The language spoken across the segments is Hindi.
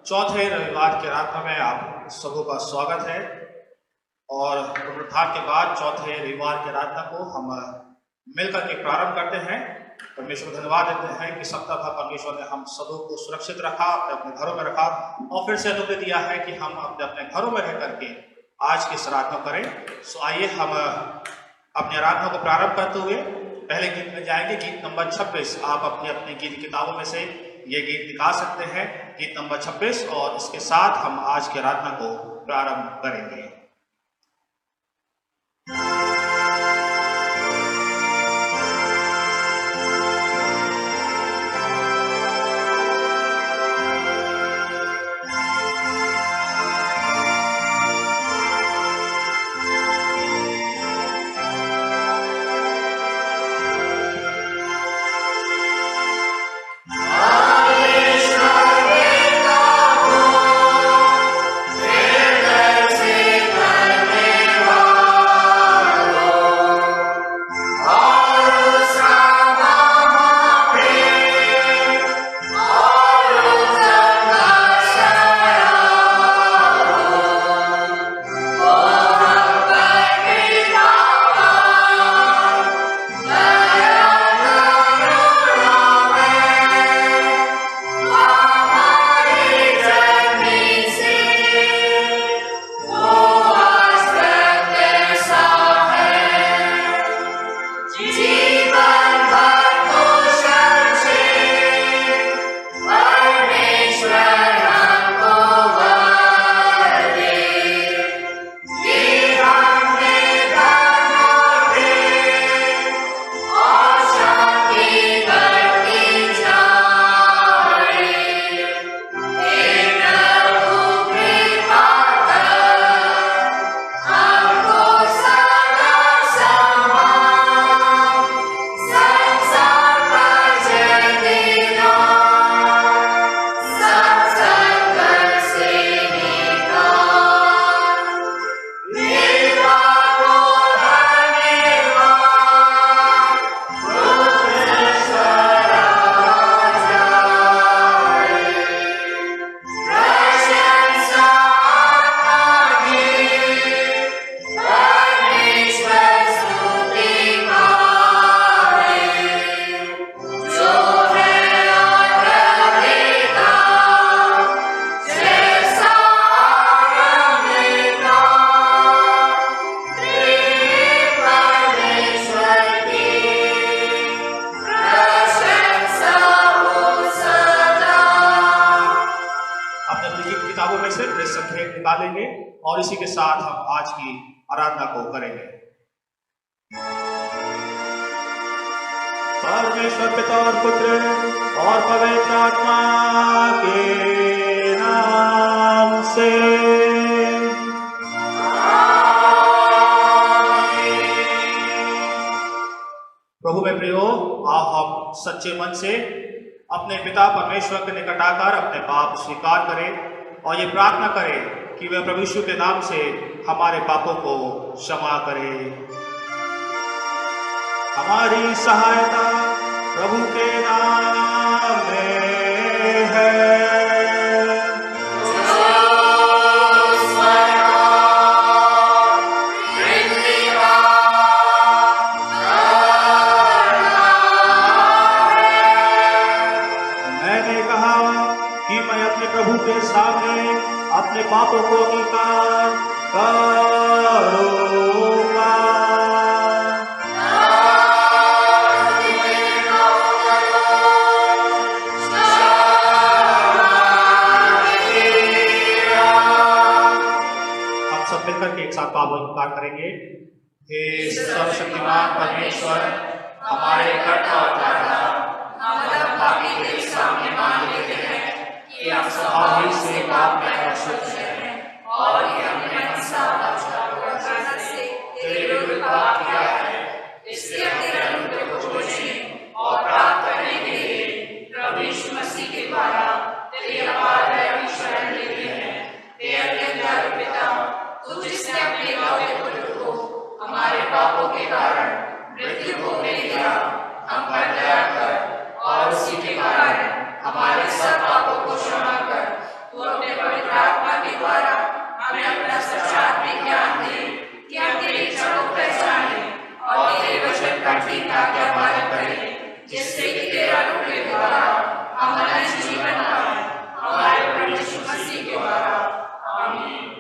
चौथे रविवार की आराधना में आप सबों का स्वागत है। और पुनरुत्थान के बाद चौथे रविवार की आराधना को हम मिलकर के प्रारंभ करते हैं। परमेश्वर को धन्यवाद देते हैं कि सप्ताह भर परमेश्वर ने हम सबों को सुरक्षित रखा, अपने अपने घरों में रखा और फिर से अनुमति दिया है कि हम अपने अपने घरों में रह करके आज की इस आराधना करें। सो आइए हम अपनी आराधना को प्रारंभ करते हुए पहले गीत में जाएंगे, गीत नंबर 26। आप अपनी अपनी गीत किताबों में से ये गीत निकाल सकते हैं, गीत नंबर 26, और इसके साथ हम आज की आराधना को प्रारंभ करेंगे। और इसी के साथ हम आज की आराधना को करेंगे। परमेश्वर पिता और पुत्र और पवित्र आत्मा के नाम से प्रभु में प्रियो, आओ हम सच्चे मन से अपने पिता परमेश्वर के निकट आकर अपने पाप स्वीकार करें और ये प्रार्थना करें कि वह प्रभु यीशु के नाम से हमारे पापों को क्षमा करे। हमारी सहायता प्रभु के नाम में है। मैंने कहा कि मैं अपने प्रभु के सामने अपने पापों को अंगीकार करूंगा। हम सब मिलकर के एक साथ पापों को अंगीकार करेंगे। हे सर्वशक्तिमान परमेश्वर, हमारे कर्ता और दाता, हम पापी के सामने मान लेते हैं कि हम स्वभाव ही से पाप में अशुद्ध हैं और ये हमने मनसा वाचा से तेरे विरुद्ध पाप किया है। इसलिए तेरे अनुग्रह को खोजने और प्राप्त करने के लिए प्रभु यीशु मसीह के द्वारा तेरी अपार दया की शरण लेते हैं। हे अत्यंत दयालु पिता, तू जिसने अपने इकलौते पुत्र को हमारे पापों के कारण मृत्यु को दे दिया, हम पर दया कर और उसी के कारण हमारे सब पापों को क्षमा कर तू अपने पवित्र आत्मा के द्वारा हमें अपना सच्चा आत्मिक ज्ञान दे कि हम तेरी इच्छा को पहचाने और तेरे वचन का ठीक ठाक पालन करें, जिससे कि तेरा रूप के द्वारा हम अनंत जीवन पाएं, हमारे प्रभु यीशु मसीह के द्वारा। आमीन।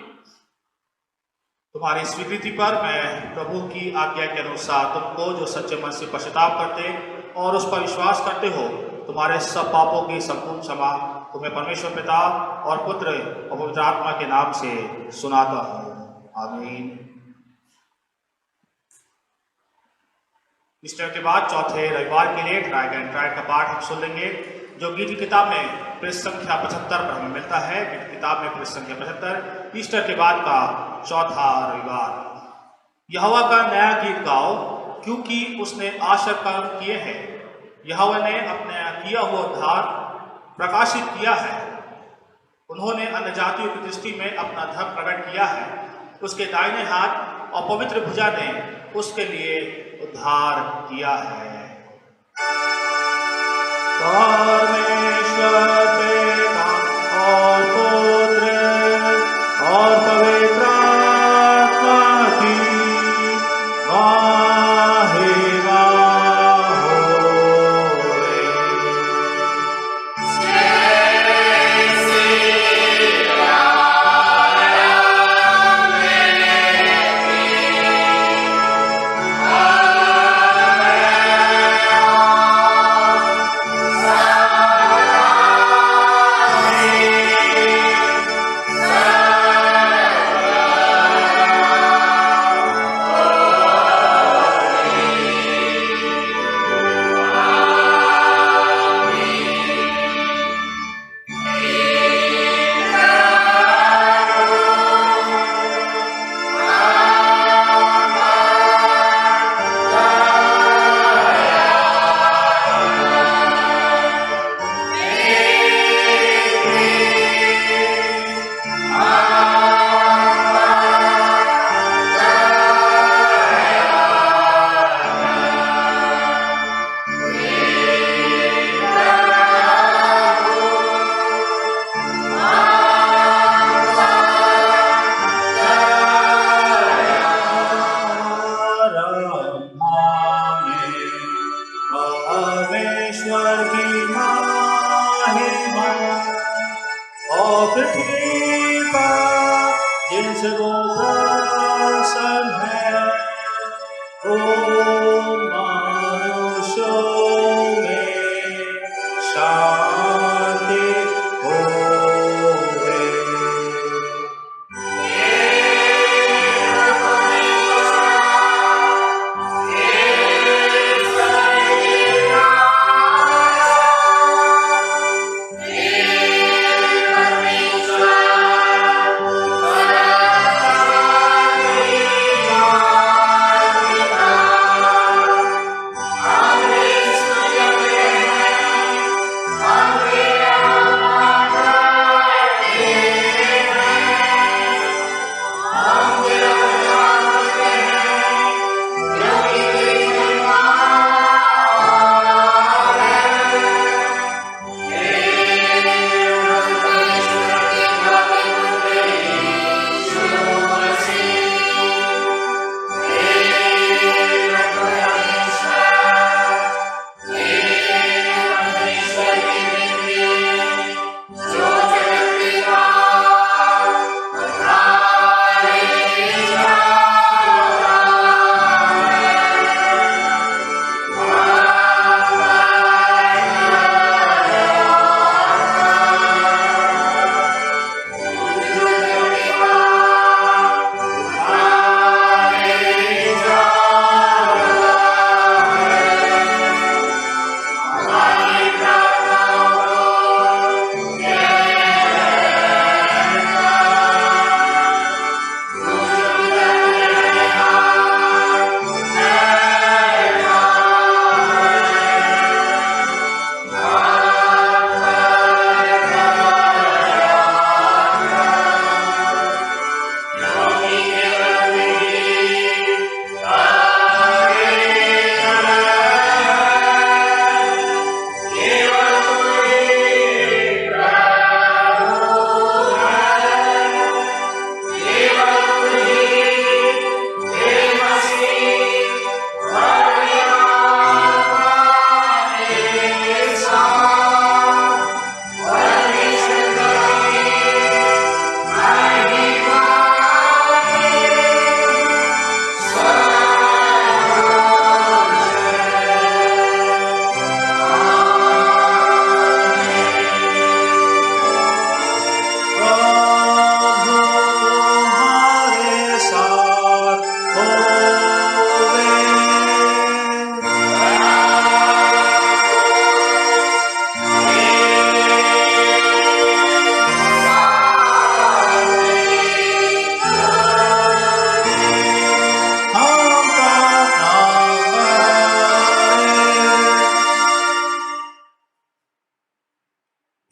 तुम्हारी स्वीकृति पर मैं प्रभु की आज्ञा के अनुसार तुमको जो सच्चे मन से पश्चाताप करते और उस पर विश्वास करते हो, तुम्हारे सब पापों की संपूर्ण क्षमा तुम्हें परमेश्वर पिता और पुत्र और पवित्र आत्मा के नाम से सुनाता हूँ। आमीन। ईस्टर के बाद चौथे रविवार के लिए ट्राइड का पाठ हम सुन लेंगे, जो गीत की किताब में पृष्ठ संख्या 75 पर हमें मिलता है। गीत की किताब में पृष्ठ संख्या 75, ईस्टर के बाद का चौथा रविवार। यहोवा का नया गीत गाओ, क्योंकि उसने आश्चर्य काम किए हैं। यहोवा ने अपना किया हुआ उद्धार प्रकाशित किया है। उन्होंने अन्य जातियों की दृष्टि में अपना धर्म प्रकट किया है। उसके दाहिने हाथ और पवित्र भुजा ने उसके लिए उद्धार किया है। परमेश्वर पिता और पुत्र और पवित्र आत्मा की महिमा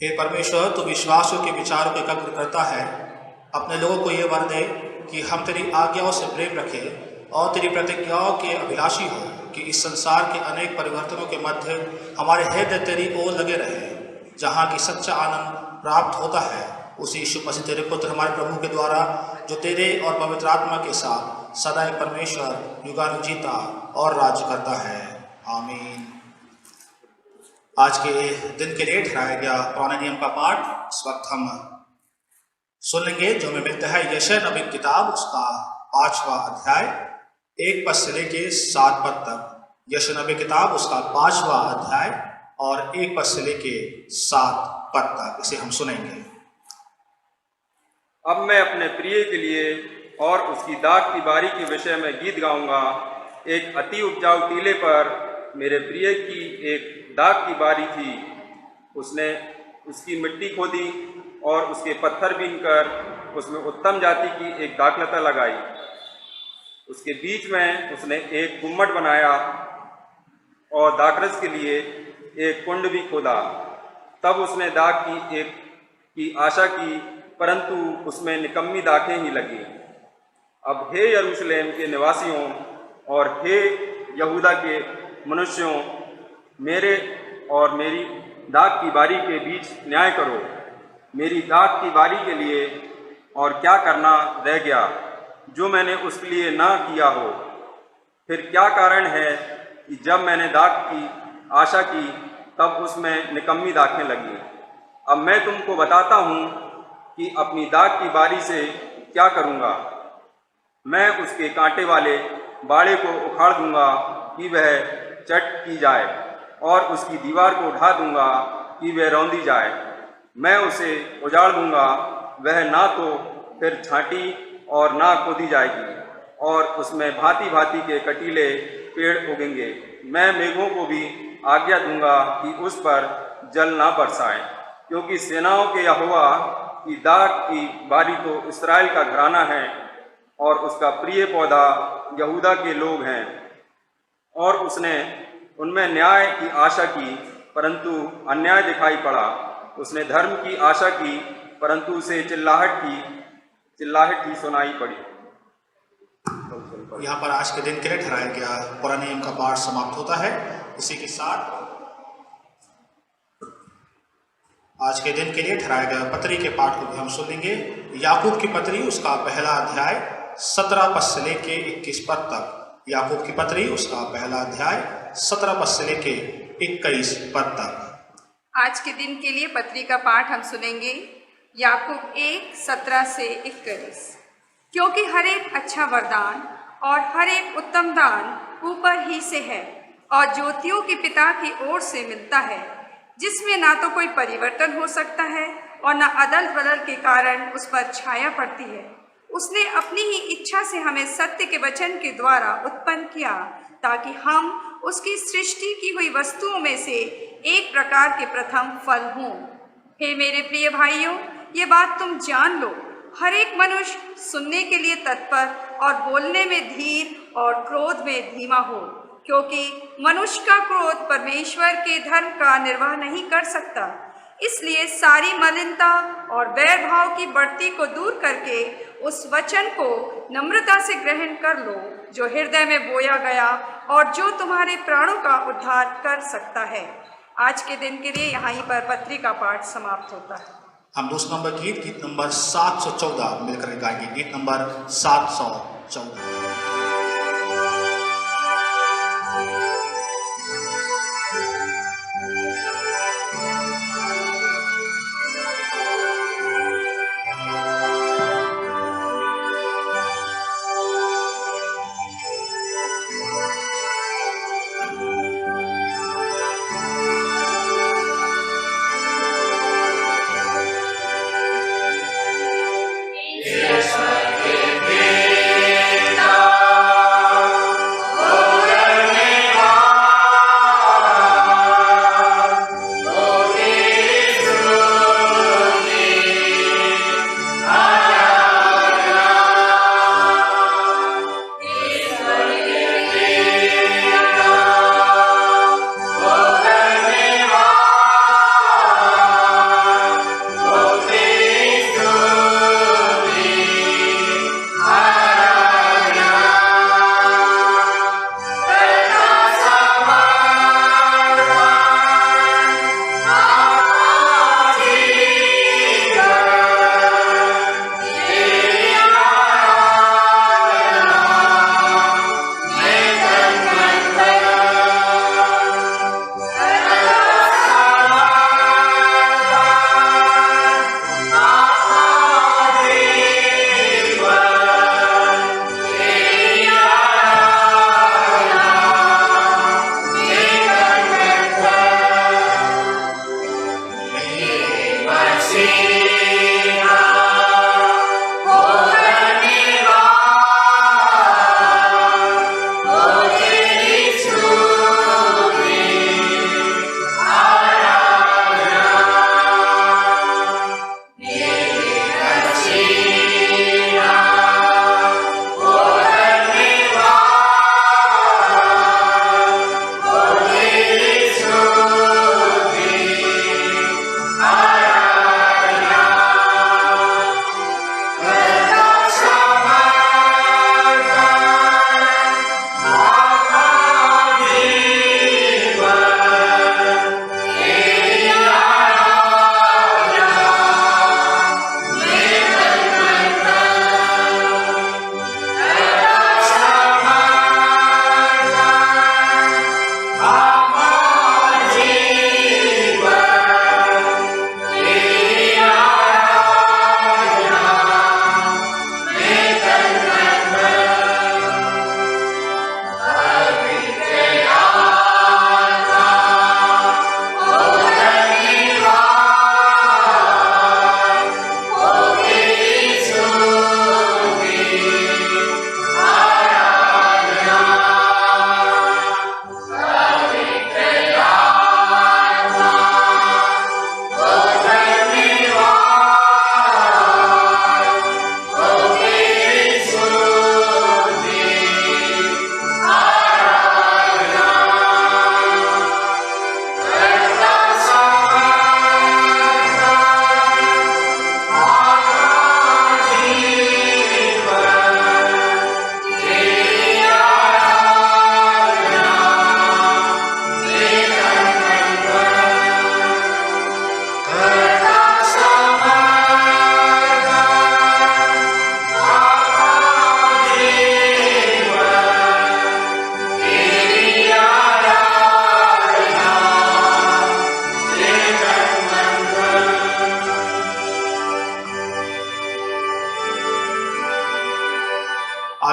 हे परमेश्वर, तू विश्वासियों के विचारों को एकाग्र करता है। अपने लोगों को ये वर दे कि हम तेरी आज्ञाओं से प्रेम रखें और तेरी प्रतिज्ञाओं के अभिलाषी हो, कि इस संसार के अनेक परिवर्तनों के मध्य हमारे हृदय तेरी ओर लगे रहे। जहाँ की सच्चा आनंद प्राप्त होता है उसी यीशु मसीह तेरे पुत्र हमारे प्रभु के द्वारा, जो तेरे और पवित्र आत्मा के साथ सदा परमेश्वर युगानुग जीता और राज्य करता है। आमीन। आज के दिन के लिए ठहराया गया पुराने नियम का पाठ इस वक्त हम सुन लेंगे, जो हमें मिलता है यशायाह नबी की किताब उसका 5वां अध्याय 1 पद से लेके 7 पद तक। यशायाह नबी की किताब उसका 5वां अध्याय और 1 पद से लेके 7 पद तक इसे हम सुनेंगे। अब मैं अपने प्रिय के लिए और उसकी दाख की बारी के विषय में गीत गाऊंगा। एक अति उपजाऊ टीले पर मेरे प्रिय की एक दाख की बारी थी। उसने उसकी मिट्टी खोदी और उसके पत्थर बीनकर उसमें उत्तम जाति की एक दाखलता लगाई। उसके बीच में उसने एक गुम्मट बनाया और दाखरस के लिए एक कुंड भी खोदा। तब उसने दाख की आशा की, परंतु उसमें निकम्मी दाखें ही लगी। अब हे यरूशलेम के निवासियों और हे यहूदा के मनुष्यों, मेरे और मेरी दाख की बारी के बीच न्याय करो। मेरी दाख की बारी के लिए और क्या करना रह गया जो मैंने उसके लिए ना किया हो? फिर क्या कारण है कि जब मैंने दाख की आशा की तब उसमें निकम्मी दाखें लगी? अब मैं तुमको बताता हूँ कि अपनी दाख की बारी से क्या करूँगा। मैं उसके कांटे वाले बाड़े को उखाड़ दूंगा कि वह चट की जाए, और उसकी दीवार को ढा दूंगा कि वह रौंदी जाए। मैं उसे उजाड़ दूंगा, वह ना तो फिर छांटी और ना खोदी जाएगी, और उसमें भांति भांति के कटीले पेड़ उगेंगे। मैं मेघों को भी आज्ञा दूंगा कि उस पर जल ना बरसाएं, क्योंकि सेनाओं के यहोवा की दाख की बारी तो इस्राएल का घराना है और उसका प्रिय पौधा यहूदा के लोग हैं। और उसने उनमें न्याय की आशा की, परंतु अन्याय दिखाई पड़ा। उसने धर्म की आशा की, परंतु उसे चिल्लाहट ही सुनाई पड़ी। यहाँ पर आज के दिन के लिए ठहराया गया पुराने नियम का पाठ समाप्त होता है। इसी के साथ आज के दिन के लिए ठहराया गया पत्री के पाठ को भी हम सुन लेंगे। याकूब की पत्री उसका पहला अध्याय 17 पद से लेके 21 पद तक। याकूब की पत्री उसका पहला अध्याय 17 पद से लेके 21 पद तक। आज के दिन के लिए पत्री का पाठ हम सुनेंगे याकूब 1:17 से 21। क्योंकि हर एक अच्छा वरदान और हर एक उत्तम दान ऊपर ही से है और ज्योतियों के पिता की ओर से मिलता है, जिसमें ना तो कोई परिवर्तन हो सकता है और न अदल बदल के कारण उस पर छाया पड़ती है। उसने अपनी ही इच्छा से हमें सत्य के वचन के द्वारा उत्पन्न किया, ताकि हम उसकी सृष्टि की हुई वस्तुओं में से एक प्रकार के प्रथम फल हों। हे मेरे प्रिय भाइयों, ये बात तुम जान लो, हर एक मनुष्य सुनने के लिए तत्पर और बोलने में धीर और क्रोध में धीमा हो, क्योंकि मनुष्य का क्रोध परमेश्वर के धर्म का निर्वाह नहीं कर सकता। इसलिए सारी मलिनता और वैर भाव की बढ़ती को दूर करके उस वचन को नम्रता से ग्रहण कर लो, जो हृदय में बोया गया और जो तुम्हारे प्राणों का उद्धार कर सकता है। आज के दिन के लिए यहाँ पर पत्री का पाठ समाप्त होता है। हम दूसरा नंबर गीत नंबर 714 मिलकर गाएंगे। गीत नंबर 714। ईश्वर के बेटा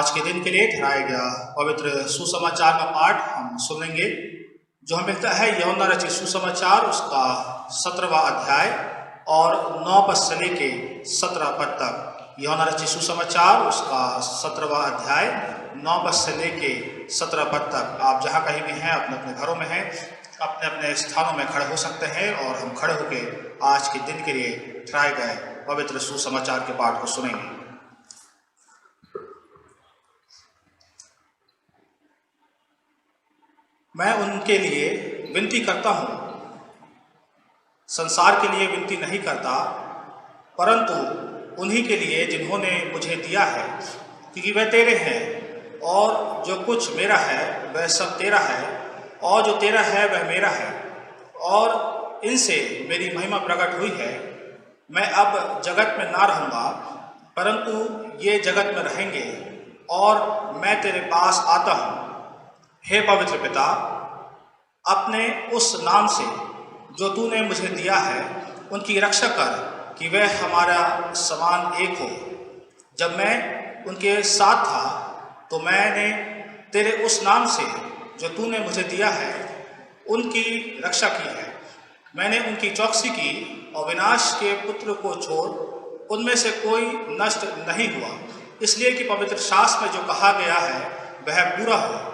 आज के दिन के लिए ठहराया गया पवित्र सुसमाचार का पाठ हम सुन लेंगे, जो हमें मिलता है यूहन्ना रचित सुसमाचार उसका 17वां अध्याय और 9 पद से लेके 17 पद तक। यूहन्ना रचित सुसमाचार उसका 17वां अध्याय 9 पद से लेके 17 पद तक। आप जहाँ कहीं भी हैं, अपने अपने घरों में हैं, अपने अपने स्थानों में खड़े हो सकते हैं और हम खड़े होकर आज के दिन के लिए ठहराए गए पवित्र सुसमाचार के पाठ को सुनेंगे। मैं उनके लिए विनती करता हूँ, संसार के लिए विनती नहीं करता, परंतु उन्हीं के लिए जिन्होंने मुझे दिया है, क्योंकि वे तेरे हैं और जो कुछ मेरा है वह सब तेरा है और जो तेरा है वह मेरा है और इनसे मेरी महिमा प्रकट हुई है। मैं अब जगत में ना रहूँगा, परंतु ये जगत में रहेंगे और मैं तेरे पास आता हूँ। हे पवित्र पिता, अपने उस नाम से जो तूने मुझे दिया है उनकी रक्षा कर कि वह हमारा समान एक हो। जब मैं उनके साथ था तो मैंने तेरे उस नाम से जो तूने मुझे दिया है उनकी रक्षा की है। मैंने उनकी चौकसी की और विनाश के पुत्र को छोड़ उनमें से कोई नष्ट नहीं हुआ, इसलिए कि पवित्र शास्त्र में जो कहा गया है वह पूरा हो।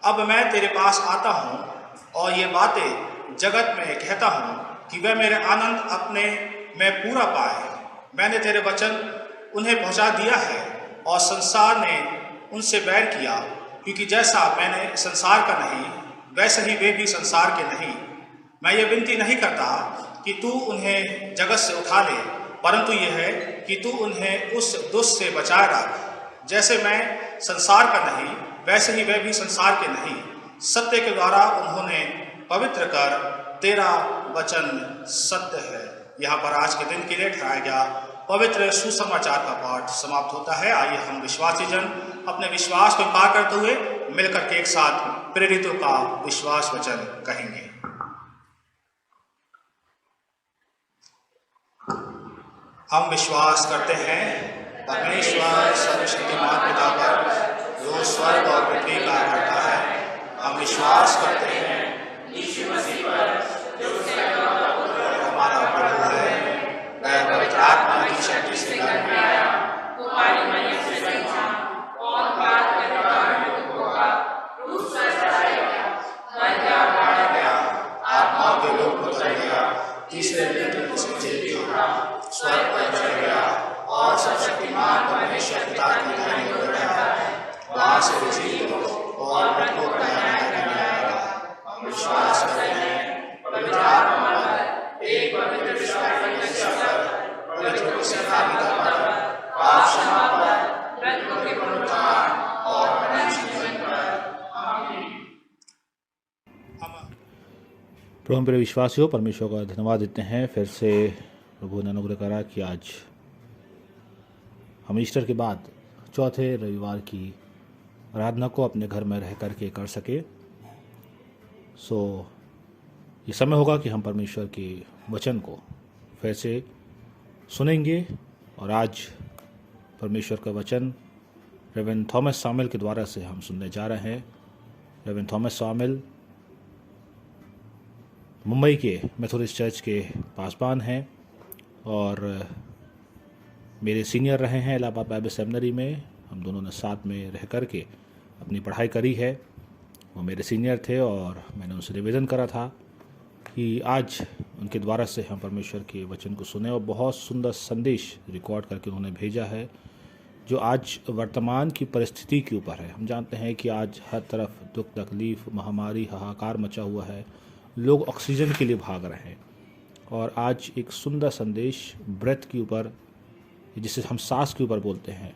अब मैं तेरे पास आता हूँ और ये बातें जगत में कहता हूँ कि वह मेरे आनंद अपने में पूरा पाए। मैंने तेरे वचन उन्हें पहुँचा दिया है और संसार ने उनसे बैर किया, क्योंकि जैसा मैंने संसार का नहीं वैसे ही वे भी संसार के नहीं। मैं ये विनती नहीं करता कि तू उन्हें जगत से उठा ले, परंतु यह है कि तू उन्हें उस दुष्ट से बचाए रख। जैसे मैं संसार का नहीं वैसे ही वे भी संसार के नहीं। सत्य के द्वारा उन्होंने पवित्र कर, तेरा वचन सत्य है। यहाँ पर आज के दिन के लिए ठहराया गया पवित्र सुसमाचार का पाठ समाप्त होता है। आइए हम विश्वासी जन अपने विश्वास को पार करते हुए मिलकर के एक साथ प्रेरितों का विश्वास वचन कहेंगे। हम विश्वास करते हैं परमेश्वर सर्वशक्तिमान पिता पर, जो स्वर्ग और पृथ्वी का करता है। हम विश्वास करते हैं यीशु मसीह पर, जो हमारा प्रभु है, वह पवित्र आत्मा की शक्ति से गर्भ में आया, कुमारी मरियम से जन्मा और बात करने वाला होगा, क्रूस पर चढ़ाया गया, मर गया, गाड़ा गया, आत्मा के लोक में उतर गया, तीसरे दिन से जी उठा, स्वर्ग पर चढ़ गया और सर्वशक्तिमान परमेश्वर पिता की दाहिनी ओर बैठा है। वहाँ से जीवित और मृतकों को न्याय करने आएगा। हम विश्वास करते हैं पवित्र आत्मा पर, एक पवित्र पवित्र सिखाने पर, पाप क्षमा पर, मृतकों के पुनरुत्थान और अनंत जीवन पर। आमीन। प्रभु प्रिय विश्वासियों, परमेश्वर का धन्यवाद देते हैं। फिर से प्रभु ने अनुग्रह करा कि आज हम ईस्टर के बाद चौथे रविवार की आराधना को अपने घर में रह करके कर सके। ये समय होगा कि हम परमेश्वर के वचन को फिर से सुनेंगे। और आज परमेश्वर का वचन रेवेरेंड थॉमस सामुएल के द्वारा से हम सुनने जा रहे हैं। रेवेरेंड थॉमस सामुएल मुंबई के मेथोडिस्ट चर्च के पासबान हैं और मेरे सीनियर रहे हैं इलाहाबाद बाइबल सेमिनरी में। हम दोनों ने साथ में रह कर के अपनी पढ़ाई करी है। वो मेरे सीनियर थे और मैंने उनसे निवेदन करा था कि आज उनके द्वारा से हम परमेश्वर के वचन को सुने, और बहुत सुंदर संदेश रिकॉर्ड करके उन्होंने भेजा है जो आज वर्तमान की परिस्थिति के ऊपर है। हम जानते हैं कि आज हर तरफ दुख, तकलीफ, महामारी, हाहाकार मचा हुआ है। लोग ऑक्सीजन के लिए भाग रहे हैं और आज एक सुंदर संदेश ब्रेथ के ऊपर, जिसे हम सांस के ऊपर बोलते हैं,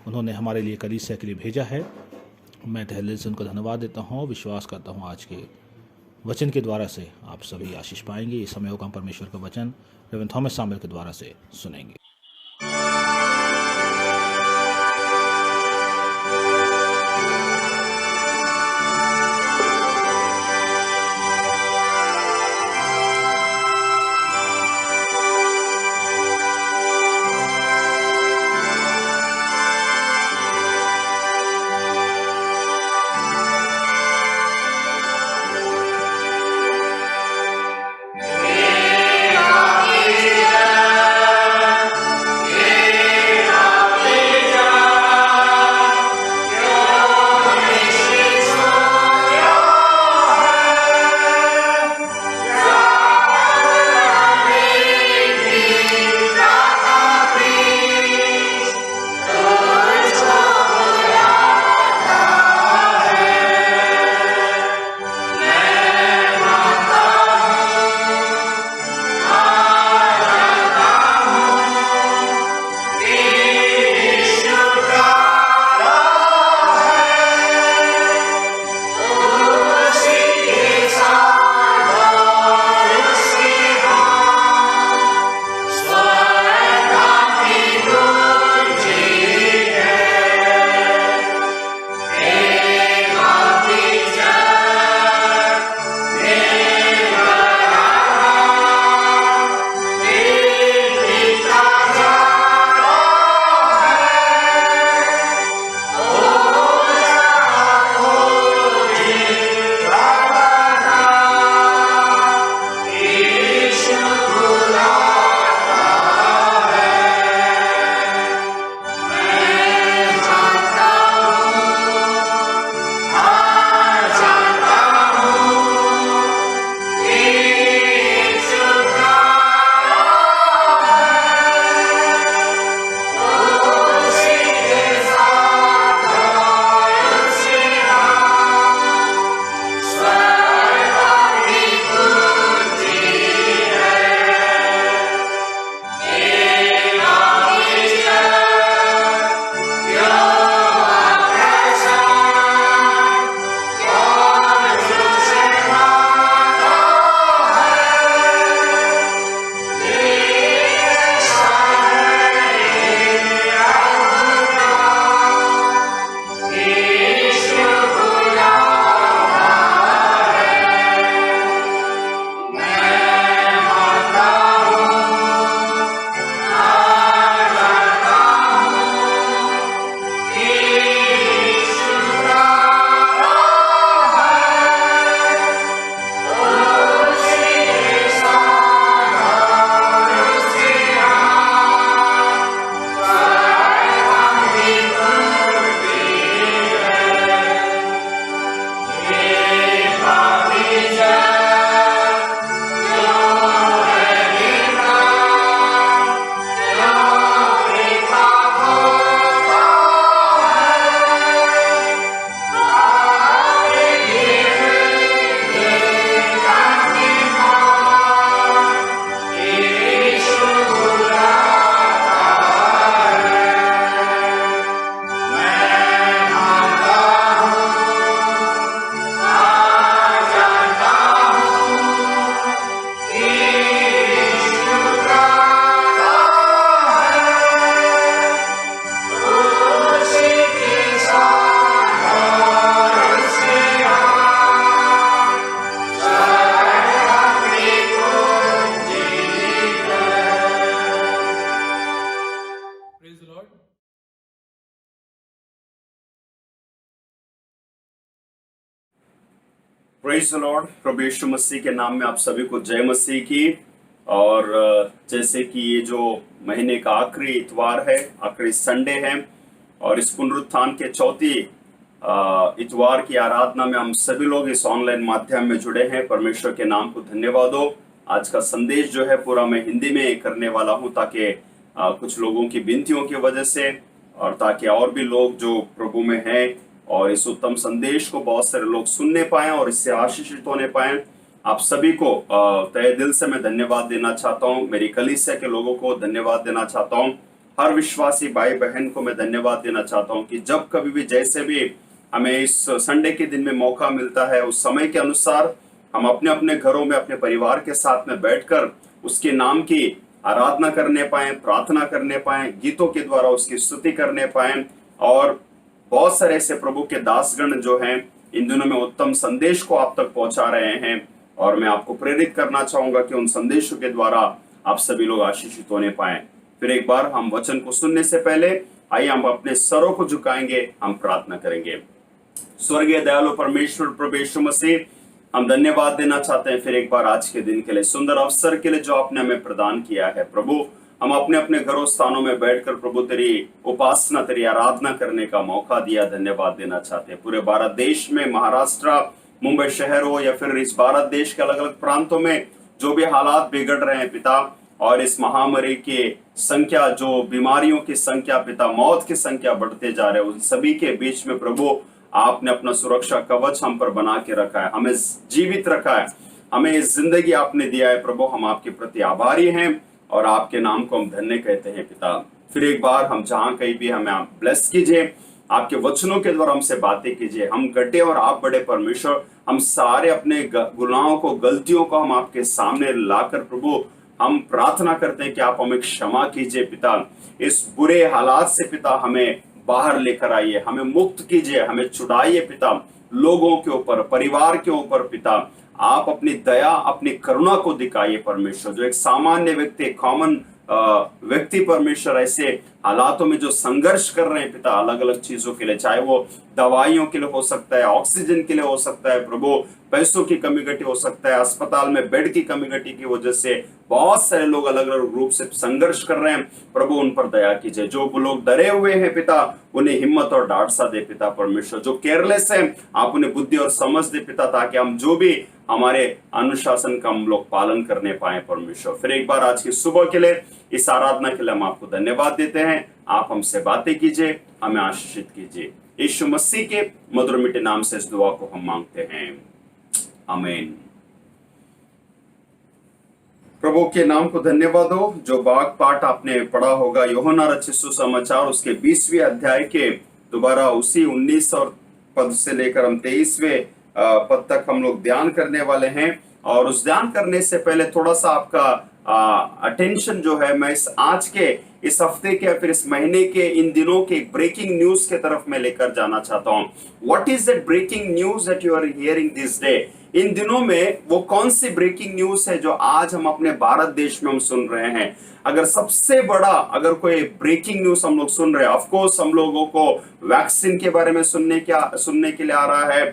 उन्होंने हमारे लिए कलीसिया के लिए भेजा है। मैं तहे दिल से उनको धन्यवाद देता हूँ। विश्वास करता हूँ आज के वचन के द्वारा से आप सभी आशीष पाएंगे। इस समय होगा हम परमेश्वर का वचन रेवेरेंड थॉमस सामुएल के द्वारा से सुनेंगे। Praise the Lord. प्रभु यीशु मसीह के नाम में आप सभी को जय मसीह की। और जैसे कि ये जो महीने का आखिरी इतवार है, आखिरी संडे है, और इस पुनरुत्थान के चौथी इतवार की आराधना में हम सभी लोग इस ऑनलाइन माध्यम में जुड़े हैं। परमेश्वर के नाम को धन्यवाद हो। आज का संदेश जो है पूरा मैं हिंदी में करने वाला हूं, ताकि कुछ लोगों की विनतियों की वजह से, और ताकि और भी लोग जो प्रभु में हैं और इस उत्तम संदेश को बहुत सारे लोग सुनने पाएं और इससे आशीषित होने पाएं। आप सभी को तहे दिल से मैं धन्यवाद देना चाहता हूं। मेरी कलीसिया के लोगों को धन्यवाद देना चाहता हूं। हर विश्वासी भाई बहन को मैं धन्यवाद देना चाहता हूं कि जब कभी भी जैसे भी हमें इस संडे के दिन में मौका मिलता है, उस समय के अनुसार हम अपने अपने घरों में अपने परिवार के साथ में बैठकर उसके नाम की आराधना करने पाएं, प्रार्थना करने पाएं, गीतों के द्वारा उसकी स्तुति करने पाएं। और बहुत सारे ऐसे प्रभु के दासगण जो हैं इन दिनों में उत्तम संदेश को आप तक पहुंचा रहे हैं, और मैं आपको प्रेरित करना चाहूंगा कि उन संदेशों के द्वारा आप सभी लोग आशीषित होने पाएं। फिर एक बार हम वचन को सुनने से पहले आइए हम अपने सरों को झुकाएंगे, हम प्रार्थना करेंगे। स्वर्गीय दयालु परमेश्वर प्रभु यीशु मसीह, हम धन्यवाद देना चाहते हैं फिर एक बार आज के दिन के लिए, सुंदर अवसर के लिए जो आपने हमें प्रदान किया है। प्रभु, हम अपने अपने घरों स्थानों में बैठकर प्रभु तेरी उपासना, तेरी आराधना करने का मौका दिया, धन्यवाद देना चाहते हैं। पूरे भारत देश में, महाराष्ट्र, मुंबई शहर हो या फिर इस भारत देश के अलग अलग प्रांतों में जो भी हालात बिगड़ रहे हैं पिता, और इस महामारी की संख्या, जो बीमारियों की संख्या पिता, मौत की संख्या बढ़ते जा रहे हैं, उन सभी के बीच में प्रभु आपने अपना सुरक्षा कवच हम पर बना के रखा है, हमें जीवित रखा है, हमें जिंदगी आपने दिया है। प्रभु, हम आपके प्रति आभारी हैं और आपके नाम को हम धन्य कहते हैं पिता। फिर एक बार हम जहां कहीं भी हमें आप ब्लेस कीजिए, आपके वचनों के द्वारा हमसे बातें कीजिए। हम घटे और आप बड़े परमेश्वर, हम सारे अपने गुनाहों को, गलतियों को हम आपके सामने लाकर प्रभु हम प्रार्थना करते हैं कि आप हमें क्षमा कीजिए पिता। इस बुरे हालात से पिता हमें बाहर लेकर आइए, हमें मुक्त कीजिए, हमें छुड़ाइए पिता। लोगों के ऊपर, परिवार के ऊपर पिता आप अपनी दया, अपनी करुणा को दिखाइए परमेश्वर। जो एक सामान्य व्यक्ति, कॉमन व्यक्ति परमेश्वर ऐसे हालातों में जो संघर्ष कर रहे हैं पिता, अलग अलग चीजों के लिए, चाहे वो दवाइयों के लिए हो सकता है, ऑक्सीजन के लिए हो सकता है प्रभु, पैसों की कमी घटी हो सकता है, अस्पताल में बेड की कमी घटी की वजह से बहुत सारे लोग अलग अलग रूप से संघर्ष कर रहे हैं। प्रभु, उन पर दया कीजिए। जो लोग डरे हुए हैं पिता, उन्हें हिम्मत और डांट सा दे पिता परमेश्वर। जो केयरलेस है, आप उन्हें बुद्धि और समझ दे पिता, ताकि हम जो भी हमारे अनुशासन का हम लोग पालन करने पाए परमेश्वर। फिर एक बार आज की सुबह के लिए, इस आराधना के लिए हम आपको धन्यवाद देते हैं। आप हमसे बातें कीजिए, हमें आशीषित कीजिए। यीशु मसीह के मधुर मीठे नाम से इस दुआ को हम मांगते हैं, आमीन। प्रभु के नाम को धन्यवाद हो। जो वाक पाठ आपने पढ़ा होगा, यूहन्ना रचित सुसमाचार उसके 20वें अध्याय के दोबारा उसी 19 और पद से लेकर हम 23वें पद तक हम लोग ध्यान करने वाले हैं। और उस ध्यान करने से पहले थोड़ा सा आपका अटेंशन जो है, मैं आज के, इस हफ्ते के, फिर इस महीने के, इन दिनों के ब्रेकिंग न्यूज के तरफ मैं लेकर जाना चाहता हूं। What is that breaking news that you are hearing this day? इन दिनों में वो कौन सी ब्रेकिंग न्यूज है जो आज हम अपने भारत देश में हम सुन रहे हैं? अगर सबसे बड़ा, अगर कोई ब्रेकिंग न्यूज हम लोग सुन रहे हैं, ऑफ कोर्स हम लोगों को वैक्सीन के बारे में सुनने के लिए आ रहा है।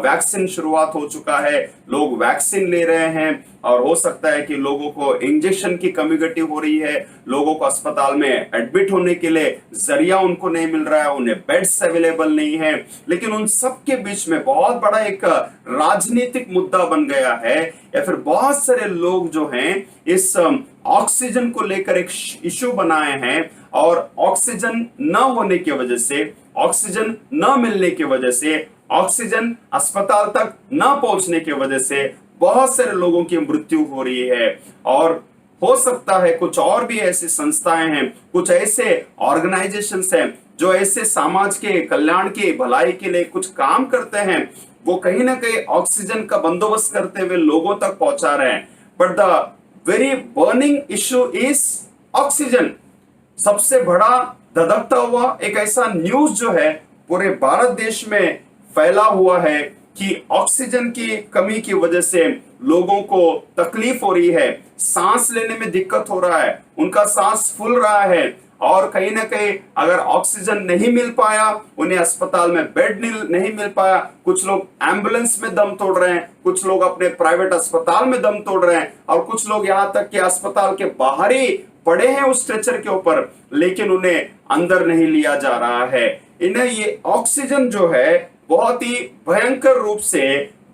वैक्सीन शुरुआत हो चुका है, लोग वैक्सीन ले रहे हैं, और हो सकता है कि लोगों को इंजेक्शन की कमी घटी हो रही है, लोगों को अस्पताल में एडमिट होने के लिए जरिया उनको नहीं मिल रहा है, उन्हें बेड्स अवेलेबल नहीं है। लेकिन उन सब के बीच में बहुत बड़ा एक राजनीतिक मुद्दा बन गया है, या फिर बहुत सारे लोग जो हैं इस ऑक्सीजन को लेकर एक इश्यू बनाए हैं, और ऑक्सीजन न होने की वजह से, ऑक्सीजन न मिलने की वजह से, ऑक्सीजन अस्पताल तक न पहुंचने की वजह से बहुत सारे लोगों की मृत्यु हो रही है। और हो सकता है कुछ और भी ऐसी संस्थाएं हैं, कुछ ऐसे ऑर्गेनाइजेशंस हैं जो ऐसे समाज के कल्याण की भलाई के लिए कुछ काम करते हैं, वो कहीं ना कहीं ऑक्सीजन का बंदोबस्त करते हुए लोगों तक पहुंचा रहे हैं। But the very burning issue is oxygen. सबसे बड़ा धधकता हुआ एक ऐसा न्यूज जो है पूरे भारत देश में फैला हुआ है कि ऑक्सीजन की कमी की वजह से लोगों को तकलीफ हो रही है, सांस लेने में दिक्कत हो रहा है, उनका सांस फूल रहा है, और कहीं ना कहीं अगर ऑक्सीजन नहीं मिल पाया, उन्हें अस्पताल में बेड नहीं मिल पाया, कुछ लोग एम्बुलेंस में दम तोड़ रहे हैं, कुछ लोग अपने प्राइवेट अस्पताल में दम तोड़ रहे हैं, और कुछ लोग यहां तक कि अस्पताल के बाहर ही पड़े हैं उस स्ट्रेचर के ऊपर, लेकिन उन्हें अंदर नहीं लिया जा रहा है। इन्हें ये ऑक्सीजन जो है बहुत ही भयंकर रूप से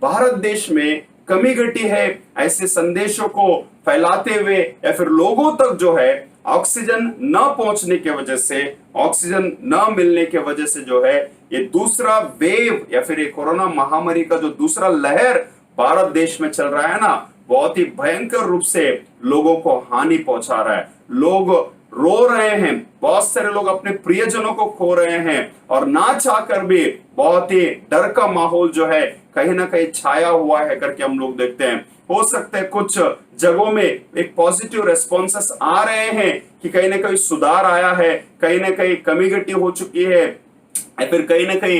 भारत देश में कमी घटी है। ऐसे संदेशों को फैलाते हुए या फिर लोगों तक जो है ऑक्सीजन न पहुंचने की वजह से, ऑक्सीजन न मिलने की वजह से जो है ये दूसरा वेव या फिर ये कोरोना महामारी का जो दूसरा लहर भारत देश में चल रहा है ना, बहुत ही भयंकर रूप से लोगों को हानि पहुंचा रहा है। लोग रो रहे हैं, बहुत सारे लोग अपने प्रियजनों को खो रहे हैं, और ना चाहकर भी बहुत ही डर का माहौल जो है कहीं ना कहीं छाया हुआ है करके हम लोग देखते हैं। हो सकता है कुछ जगहों में एक पॉजिटिव रेस्पॉन्सेस आ रहे हैं कि कहीं ना कहीं सुधार आया है, कहीं ना कहीं कमी घटी हो चुकी है, या फिर कहीं ना कहीं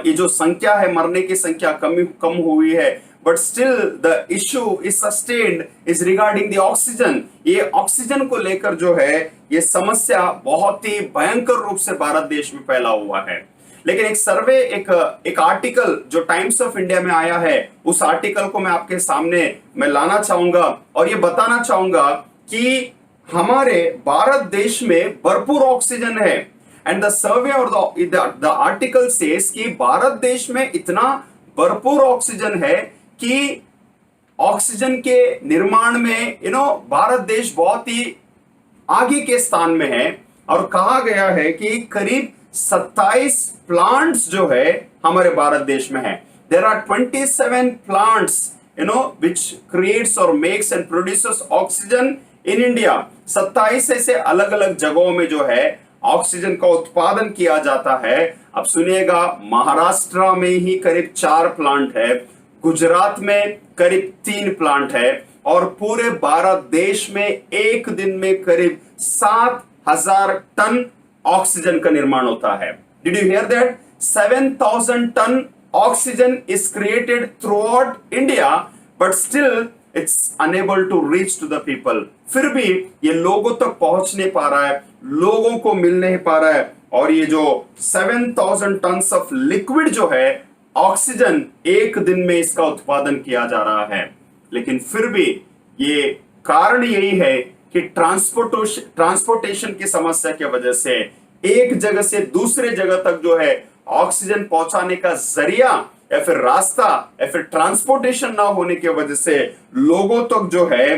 ये जो संख्या है, मरने की संख्या कम हुई है, but still the issue is sustained is regarding the oxygen. ये ऑक्सीजन को लेकर जो है ये समस्या बहुत ही भयंकर रूप से भारत देश में फैला हुआ है। लेकिन एक सर्वे, एक आर्टिकल जो टाइम्स ऑफ इंडिया में आया है, उस आर्टिकल को मैं आपके सामने मैं लाना चाहूंगा और ये बताना चाहूंगा कि हमारे भारत देश में भरपूर ऑक्सीजन है। एंड द सर्वे और द आर्टिकल सेज कि भारत देश में इतना भरपूर ऑक्सीजन है कि ऑक्सीजन के निर्माण में भारत देश बहुत ही आगे के स्थान में है। और कहा गया है कि करीब 27 प्लांट्स जो है हमारे भारत देश में है। There are 27 plants which creates or makes and produces oxygen in India। 27 ऐसे अलग अलग जगहों में जो है ऑक्सीजन का उत्पादन किया जाता है। अब सुनिएगा, महाराष्ट्र में ही करीब 4 प्लांट है, गुजरात में करीब 3 प्लांट है, और पूरे भारत देश में एक दिन में करीब 7,000 टन ऑक्सीजन का निर्माण होता है। Did you hear that? 7,000 tonne oxygen is created throughout India, but still it's unable to reach to the people. फिर भी ये लोगों तक पहुंच नहीं पा रहा है, लोगों को मिल नहीं पा रहा है। और ये जो 7,000 टन ऑफ लिक्विड जो है ऑक्सीजन एक दिन में इसका उत्पादन किया जा रहा है। लेकिन फिर भी ये कारण यही है कि ट्रांसपोर्टेशन की समस्या की वजह से एक जगह से दूसरे जगह तक जो है ऑक्सीजन पहुंचाने का जरिया या फिर रास्ता या फिर ट्रांसपोर्टेशन ना होने की वजह से लोगों तक जो है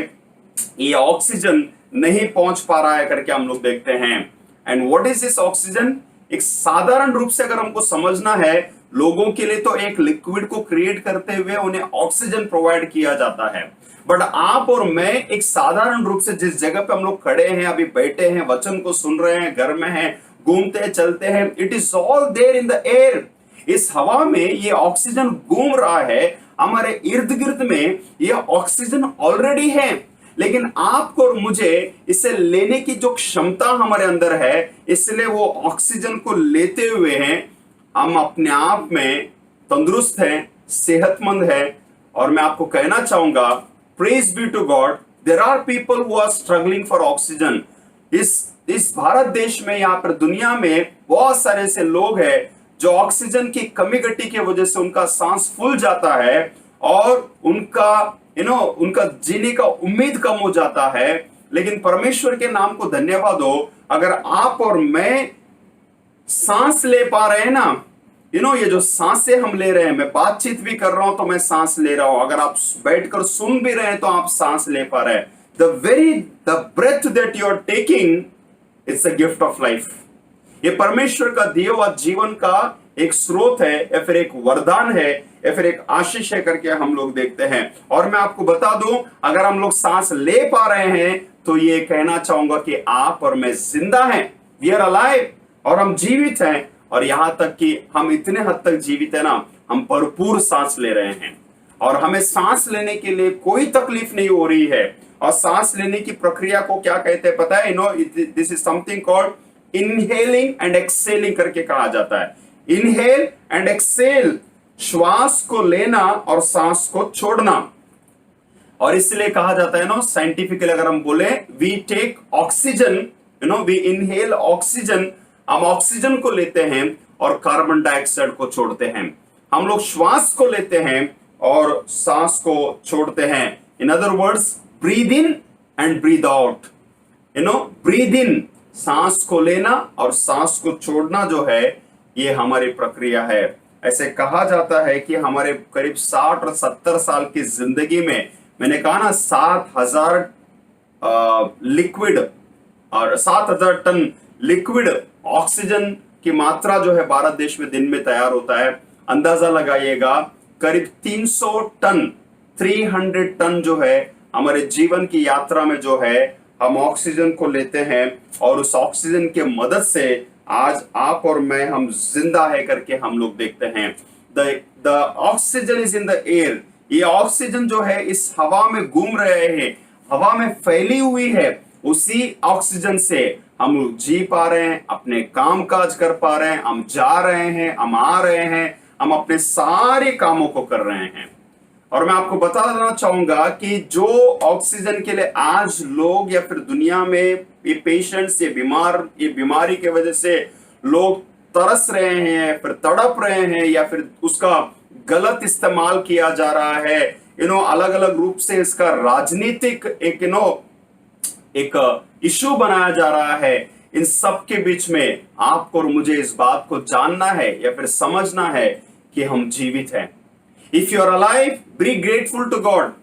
ये ऑक्सीजन नहीं पहुंच पा रहा है करके हम लोग देखते हैं। And what is this oxygen? एक साधारण रूप से अगर हमको समझना है, लोगों के लिए तो एक लिक्विड को क्रिएट करते हुए उन्हें ऑक्सीजन प्रोवाइड किया जाता है, बट आप और मैं एक साधारण रूप से जिस जगह पे हम लोग खड़े हैं, अभी बैठे हैं, वचन को सुन रहे हैं, घर में हैं, घूमते चलते हैं, it is all there in the air. इस हवा में ये ऑक्सीजन घूम रहा है, हमारे इर्द गिर्द में ये ऑक्सीजन ऑलरेडी है, लेकिन आपको और मुझे इसे लेने की जो क्षमता हमारे अंदर है, इसलिए वो ऑक्सीजन को लेते हुए हैं हम अपने आप में तंदुरुस्त हैं, सेहतमंद है। और मैं आपको कहना चाहूंगा, praise be to God, there are people who are struggling for oxygen. इस भारत देश में, यहाँ पर दुनिया में बहुत सारे ऐसे लोग हैं जो ऑक्सीजन की कमी घटी की वजह से उनका सांस फूल जाता है और उनका जीने का उम्मीद कम हो जाता है। लेकिन परमेश्वर के नाम को धन्यवाद हो, अगर आप और मैं सांस ले पा रहे हैं ना, ये जो सांसें हम ले रहे हैं, मैं बातचीत भी कर रहा हूं तो मैं सांस ले रहा हूं, अगर आप बैठकर सुन भी रहे हैं तो आप सांस ले पा रहे हैं। The breath that you are taking, it's a gift of life. ये परमेश्वर का दिया हुआ जीवन का एक स्रोत है, या फिर एक वरदान है, या फिर एक आशीष है करके हम लोग देखते हैं। और मैं आपको बता दूं, अगर हम लोग सांस ले पा रहे हैं तो ये कहना चाहूंगा कि आप और मैं जिंदा हैं, वी आर अलाइव, और हम जीवित हैं। और यहां तक कि हम इतने हद तक जीवित है ना, हम भरपूर सांस ले रहे हैं और हमें सांस लेने के लिए कोई तकलीफ नहीं हो रही है। और सांस लेने की प्रक्रिया को क्या कहते हैं पता है? This is something called inhaling and excelling करके कहा जाता है। इनहेल एंड एक्सेल, श्वास को लेना और सांस को छोड़ना। और इसलिए कहा जाता है साइंटिफिकली अगर हम बोले, we take oxygen we inhale oxygen, हम ऑक्सीजन को लेते हैं और कार्बन डाइऑक्साइड को छोड़ते हैं। हम लोग श्वास को लेते हैं और सांस को छोड़ते हैं। In other words, breathe in and breathe out. Breathe in सांस को लेना और सांस को छोड़ना जो है, ये हमारी प्रक्रिया है। ऐसे कहा जाता है कि हमारे करीब 60 और 70 साल की जिंदगी में, मैंने कहा ना 7000 लिक्विड और 7000 टन लिक्विड ऑक्सीजन की मात्रा जो है भारत देश में दिन में तैयार होता है। अंदाजा लगाइएगा, करीब 300 टन जो है हमारे जीवन की यात्रा में जो है हम ऑक्सीजन को लेते हैं, और उस ऑक्सीजन के मदद से आज आप और मैं हम जिंदा है करके हम लोग देखते हैं। The oxygen is in the air. ये ऑक्सीजन जो है इस हवा में घूम रहे हैं, हवा में फैली हुई है। उसी ऑक्सीजन से हम लोग जी पा रहे हैं, अपने काम काज कर पा रहे हैं, हम जा रहे हैं, हम आ रहे हैं, हम अपने सारे कामों को कर रहे हैं। और मैं आपको बता देना चाहूंगा कि जो ऑक्सीजन के लिए आज लोग या फिर दुनिया में ये पेशेंट्स, ये बीमारी के वजह से लोग तरस रहे हैं, फिर तड़प रहे हैं, या फिर उसका गलत इस्तेमाल किया जा रहा है। अलग अलग रूप से इसका राजनीतिक एक इशू बनाया जा रहा है। इन सब के बीच में आपको और मुझे इस बात को जानना है या फिर समझना है कि हम जीवित हैं। If you are alive, be grateful to God.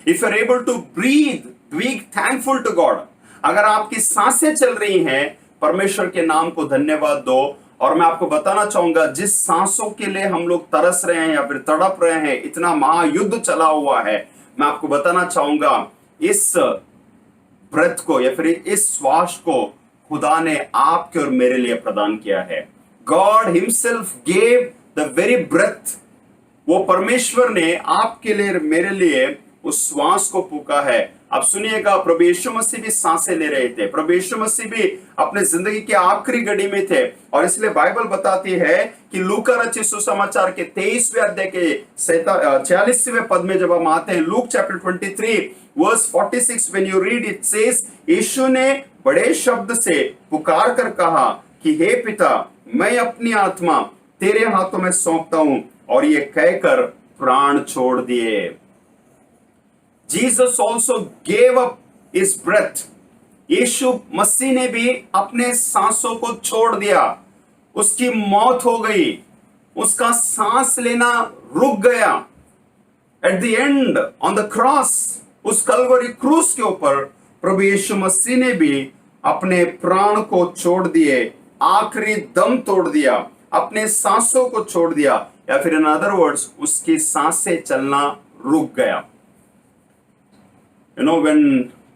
If you are able to breathe, be thankful to God. अगर आपकी सांसें चल रही हैं, परमेश्वर के नाम को धन्यवाद दो। और मैं आपको बताना चाहूंगा, जिस सांसों के लिए हम लोग तरस रहे हैं या फिर तड़प रहे हैं, इतना महायुद्ध चला हुआ है, मैं आपको बताना चाहूंगा इस ब्रेथ को या फिर इस श्वास को खुदा ने आपके और मेरे लिए प्रदान किया है। God himself gave the very breath। वो परमेश्वर ने आपके लिए मेरे लिए उस श्वास को फूंका है। अब सुनिएगा, प्रभु यीशु मसीह भी सांसें ले रहे थे, प्रभु यीशु मसीह भी अपने जिंदगी के आखिरी घड़ी में थे। और इसलिए बाइबल बताती है कि लूका रचित सुसमाचार के 23वें अध्याय के 46वें पद में जब हम आते हैं, Luke chapter 23 verse 46, when you read it says, यीशु ने बड़े शब्द से पुकार कर कहा कि हे पिता, मैं अपनी आत्मा तेरे हाथों में सौंपता हूं, और ये कहकर प्राण छोड़ दिए। Jesus also gave up his breath. यीशु मसीह ने भी अपने सांसों को छोड़ दिया। उसकी मौत हो गई, उसका सांस लेना रुक गया। At the end on the cross, उस कलवरी क्रूस के ऊपर प्रभु यीशु मसीह ने भी अपने प्राण को छोड़ दिए, आखिरी दम तोड़ दिया, अपने सांसों को छोड़ दिया, या फिर इन अदर वर्ड्स उसकी सांसें चलना रुक गया। when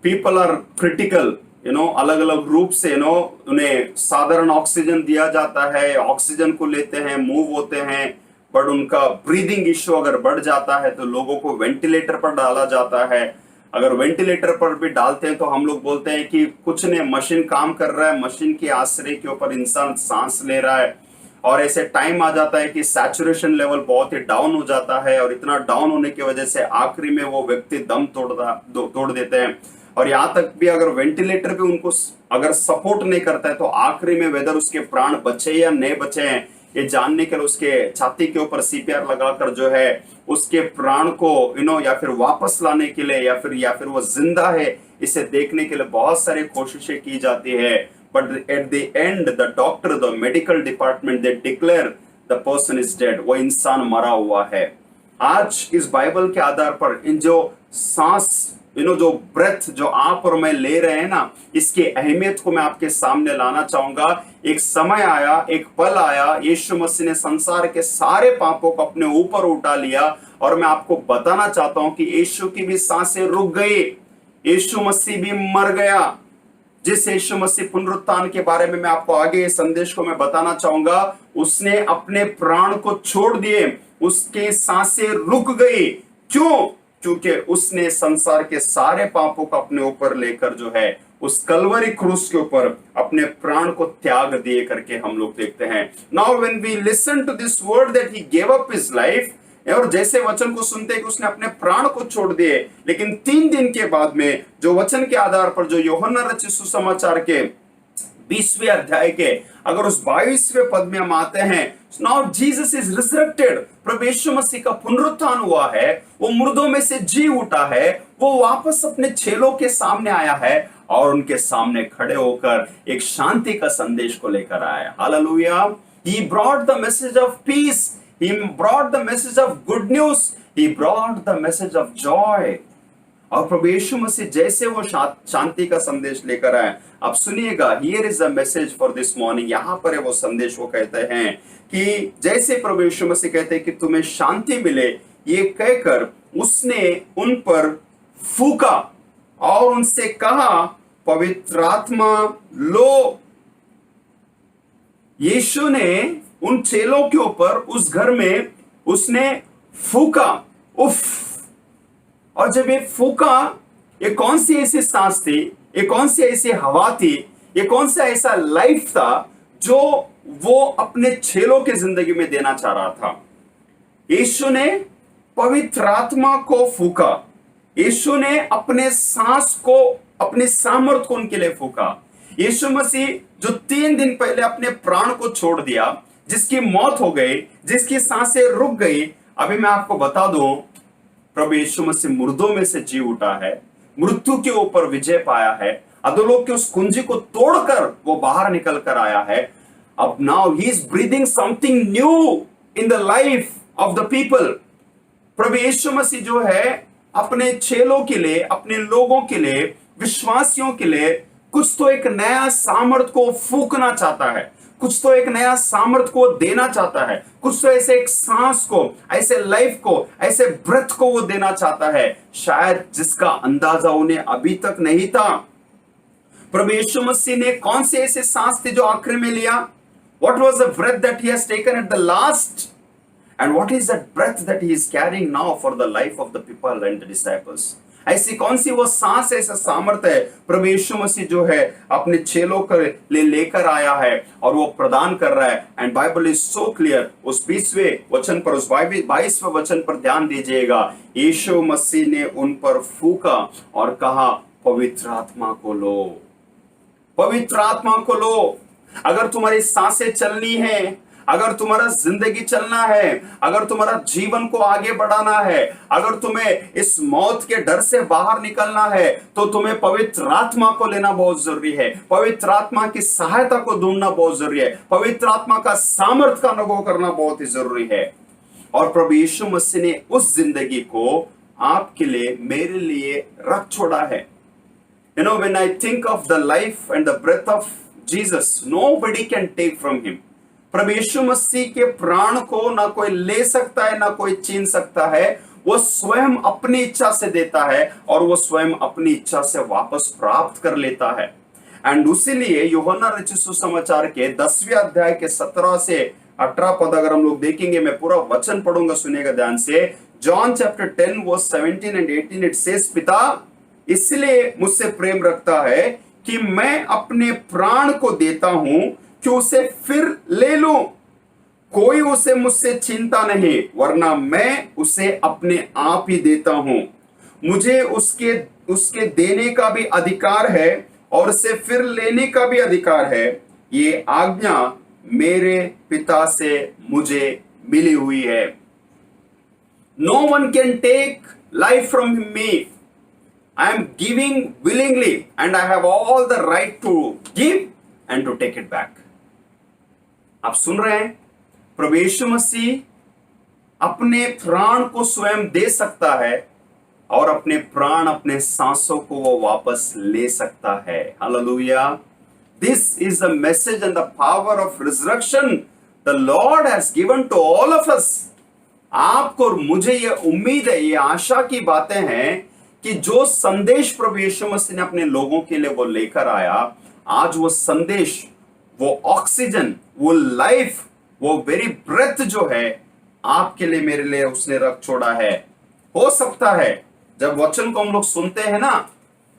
people are critical, अलग अलग रूप से उन्हें साधारण ऑक्सीजन दिया जाता है, ऑक्सीजन को लेते हैं, मूव होते हैं, बट उनका ब्रीदिंग इश्यू अगर बढ़ जाता है तो लोगों को वेंटिलेटर पर डाला जाता है। अगर वेंटिलेटर पर भी डालते हैं तो हम लोग बोलते हैं कि कुछ नहीं, मशीन काम कर रहा है, मशीन के आश्रय के ऊपर इंसान सांस ले रहा है। और ऐसे टाइम आ जाता है कि सैचुरेशन लेवल बहुत ही डाउन हो जाता है, और इतना डाउन होने की वजह से आखिरी में वो व्यक्ति दम तोड़ देते हैं। और यहाँ तक भी अगर वेंटिलेटर भी उनको अगर सपोर्ट नहीं करता है तो आखिरी में वेदर उसके प्राण बचे या नहीं बचे हैं ये जानने के लिए उसके छाती के ऊपर सीपीआर लगाकर जो है उसके प्राण को या फिर वापस लाने के लिए या फिर वो जिंदा है इसे देखने के लिए बहुत सारी कोशिशें की जाती है। But at the end, the doctor, the medical department, they declare the person is dead. वो इंसान मरा हुआ है। आज इस बाइबल के आधार पर इन जो सांस जो ब्रेथ जो आप और मैं ले रहे हैं ना, इसकी अहमियत को मैं आपके सामने लाना चाहूंगा। एक समय आया, एक पल आया, यीशु मसीह ने संसार के सारे पापों को अपने ऊपर उठा लिया, और मैं आपको बताना चाहता हूं कि यीशु की भी सांसें रुक गई, यीशु मसीह भी मर गया। जिस यीशु मसीह पुनरुत्थान के बारे में मैं आपको आगे इस संदेश को मैं बताना चाहूंगा, उसने अपने प्राण को छोड़ दिए, उसके सांसें रुक गई। क्यों? क्योंकि उसने संसार के सारे पापों को अपने ऊपर लेकर जो है उस कलवरी क्रूस के ऊपर अपने प्राण को त्याग दिए करके हम लोग देखते हैं। Now when we listen to this word that he gave up his life, और जैसे वचन को सुनते हैं कि उसने अपने प्राण को छोड़ दिए, लेकिन 3 दिन के बाद में जो वचन के आधार पर जो यूहन्ना रचित सुसमाचार के 20वें अध्याय के अगर उस 22वें पद में हम आते हैं, नाउ जीसस इज रिजरेक्टेड, प्रभु यीशु मसीह का पुनरुत्थान हुआ है, वो मुर्दों में से जी उठा है, वो वापस अपने चेलों के सामने आया है और उनके सामने खड़े होकर एक शांति का संदेश को लेकर आया। Hallelujah. He brought the message of peace, he brought the message of good news, he brought the message of joy। और प्रभु यीशु मसीह जैसे वो शांति का संदेश लेकर आए, अब सुनिएगा, here is the message for this morning. यहाँ पर है वो संदेश, वो कहते हैं कि जैसे प्रभु यीशु मसीह कहते हैं कि तुम्हें शांति मिले, ये कहकर उसने उन पर फूका और उनसे कहा, पवित्र आत्मा लो। यीशु ने उन चेलों के ऊपर उस घर में उसने फूका, उफ। और जब ये फूका, ये कौन सी ऐसी सांस थी, ये कौन सी ऐसी हवा थी, ये कौन सा ऐसा लाइफ था जो वो अपने चेलों की जिंदगी में देना चाह रहा था। यीशु ने पवित्र आत्मा को फूका, यीशु ने अपने सांस को, अपने सामर्थ को उनके लिए फूका। यीशु मसीह जो 3 दिन पहले अपने प्राण को छोड़ दिया, जिसकी मौत हो गई, जिसकी सांसें रुक गई, अभी मैं आपको बता दूं, प्रभु यीशु मसीह मुर्दों में से जी उठा है, मृत्यु के ऊपर विजय पाया है, अधोलोक की उस कुंजी को तोड़कर वो बाहर निकल कर आया है। अब now he is breathing something new in the life of the people. प्रभु यीशु मसीह जो है अपने चेलों के लिए, अपने लोगों के लिए, विश्वासियों के लिए कुछ तो एक नया सामर्थ को फूकना चाहता है, कुछ तो एक नया सामर्थ को देना चाहता है, कुछ तो ऐसे एक सांस को, ऐसे लाइफ को, ऐसे ब्रेथ को वो देना चाहता है, शायद जिसका अंदाजा उन्हें अभी तक नहीं था। प्रभु यीशु मसीह ने कौन से ऐसे सांस थे जो आखिर में लिया? What was the breath that he has taken at the last? And what is that breath that he is carrying now for the life of the people and the disciples? ऐसी कौन सी वो सांस, ऐसा सामर्थ्य है प्रभु यीशु मसीह जो है अपने चेलों के लिए लेकर आया है और वो प्रदान कर रहा है। And Bible is so clear. उस 20वें वचन पर, उस 22वें वचन पर ध्यान दीजिएगा। यीशु मसीह ने उन पर फूका और कहा, पवित्र आत्मा को लो, पवित्र आत्मा को लो। अगर तुम्हारी सांसें चलनी है, अगर तुम्हारा जिंदगी चलना है, अगर तुम्हारा जीवन को आगे बढ़ाना है, अगर तुम्हें इस मौत के डर से बाहर निकलना है, तो तुम्हें पवित्र आत्मा को लेना बहुत जरूरी है। पवित्र आत्मा की सहायता को ढूंढना बहुत जरूरी है। पवित्र आत्मा का सामर्थ्य का अनुभव करना बहुत ही जरूरी है। और प्रभु यीशु मसीह ने उस जिंदगी को आपके लिए, मेरे लिए रख छोड़ा है। You know, when I think of the life and the breath of Jesus, nobody can take from him. प्रभु यीशु मसीह के प्राण को ना कोई ले सकता है, ना कोई छीन सकता है। वो स्वयं अपनी इच्छा से देता है और वो स्वयं अपनी इच्छा से वापस प्राप्त कर लेता है। एंड उसीलिए यूहन्ना रचित सुसमाचार के 10वें अध्याय के 17 से 18 पद अगर हम लोग देखेंगे, मैं पूरा वचन पढ़ूंगा, सुनिएगा ध्यान से। John chapter 10 verse 17 and 18 it says, पिता इसलिए मुझसे प्रेम रखता है कि मैं अपने प्राण को देता हूं कि उसे फिर ले लूं। कोई उसे मुझसे छीनता नहीं, वरना मैं उसे अपने आप ही देता हूं। मुझे उसके देने का भी अधिकार है और उसे फिर लेने का भी अधिकार है। ये आज्ञा मेरे पिता से मुझे मिली हुई है। No one can take life from me. I am giving willingly and I have all the right to give and to take it back. आप सुन रहे हैं? प्रभु यीशु मसीह अपने प्राण को स्वयं दे सकता है और अपने प्राण, अपने सांसों को वो वापस ले सकता है। Hallelujah. This is the message and the power of resurrection the Lord has given to all of us. आपको और मुझे ये उम्मीद है, ये आशा की बातें हैं कि जो संदेश प्रभु यीशु मसीह ने अपने लोगों के लिए वो लेकर आया, आज वो संदेश, वो ऑक्सीजन, वो लाइफ, वो वेरी ब्रेथ जो है आपके लिए, मेरे लिए उसने रख छोड़ा है। हो सकता है जब वचन को हम लोग सुनते हैं ना,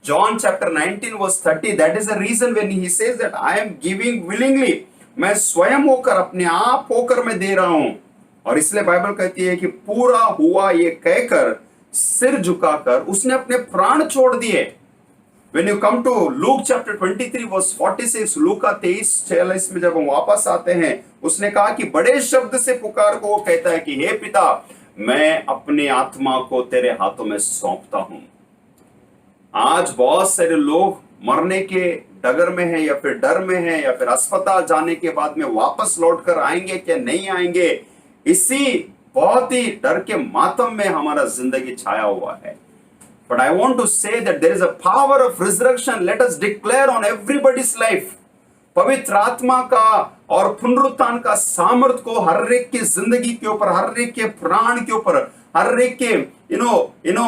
John chapter 19 verse 30, that is the reason when he says that I am giving willingly, मैं स्वयं होकर, अपने आप होकर मैं दे रहा हूं। और इसलिए बाइबल कहती है कि पूरा हुआ ये कहकर सिर झुकाकर उसने अपने प्राण छोड़ दिए। When you come to Luke chapter 23 verse 46, लूका 23:46 में जब हम वापस आते हैं, उसने कहा कि बड़े शब्द से पुकार को वो कहता है कि हे पिता, मैं अपनी आत्मा को तेरे हाथों में सौंपता हूं। आज बहुत सारे लोग मरने के डगर में हैं, या फिर डर में हैं, या फिर अस्पताल जाने के बाद में वापस लौटकर आएंगे क्या नहीं आएंगे, इसी बहुत ही डर के मातम में हमारा जिंदगी छाया हुआ है। But I want to say that there is a power of resurrection. Let us declare on everybody's life. पवित्र आत्मा का और पुनरुत्थान का सामर्थ को हर एक की जिंदगी के ऊपर, हर एक के प्राण के ऊपर, हर एक के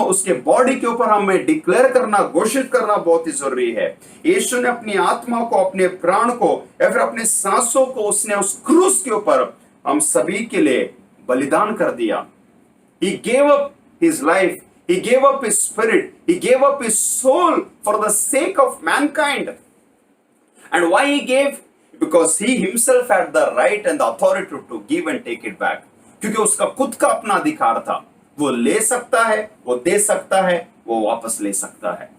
उसके बॉडी के ऊपर हमें डिक्लेयर करना, घोषित करना बहुत ही जरूरी है। यीशु ने अपनी आत्मा को, अपने प्राण को, या फिर अपने सांसों को उसने उस क्रूस के ऊपर हम सभी के लिए बलिदान कर दिया। He gave up his life. He gave up his spirit. He gave up his soul for the sake of mankind. And why he gave? Because he himself had the right and the authority to give and take it back. क्योंकि उसका खुद का अपना अधिकार था, वो ले सकता है, वो दे सकता है, वो वापस ले सकता है।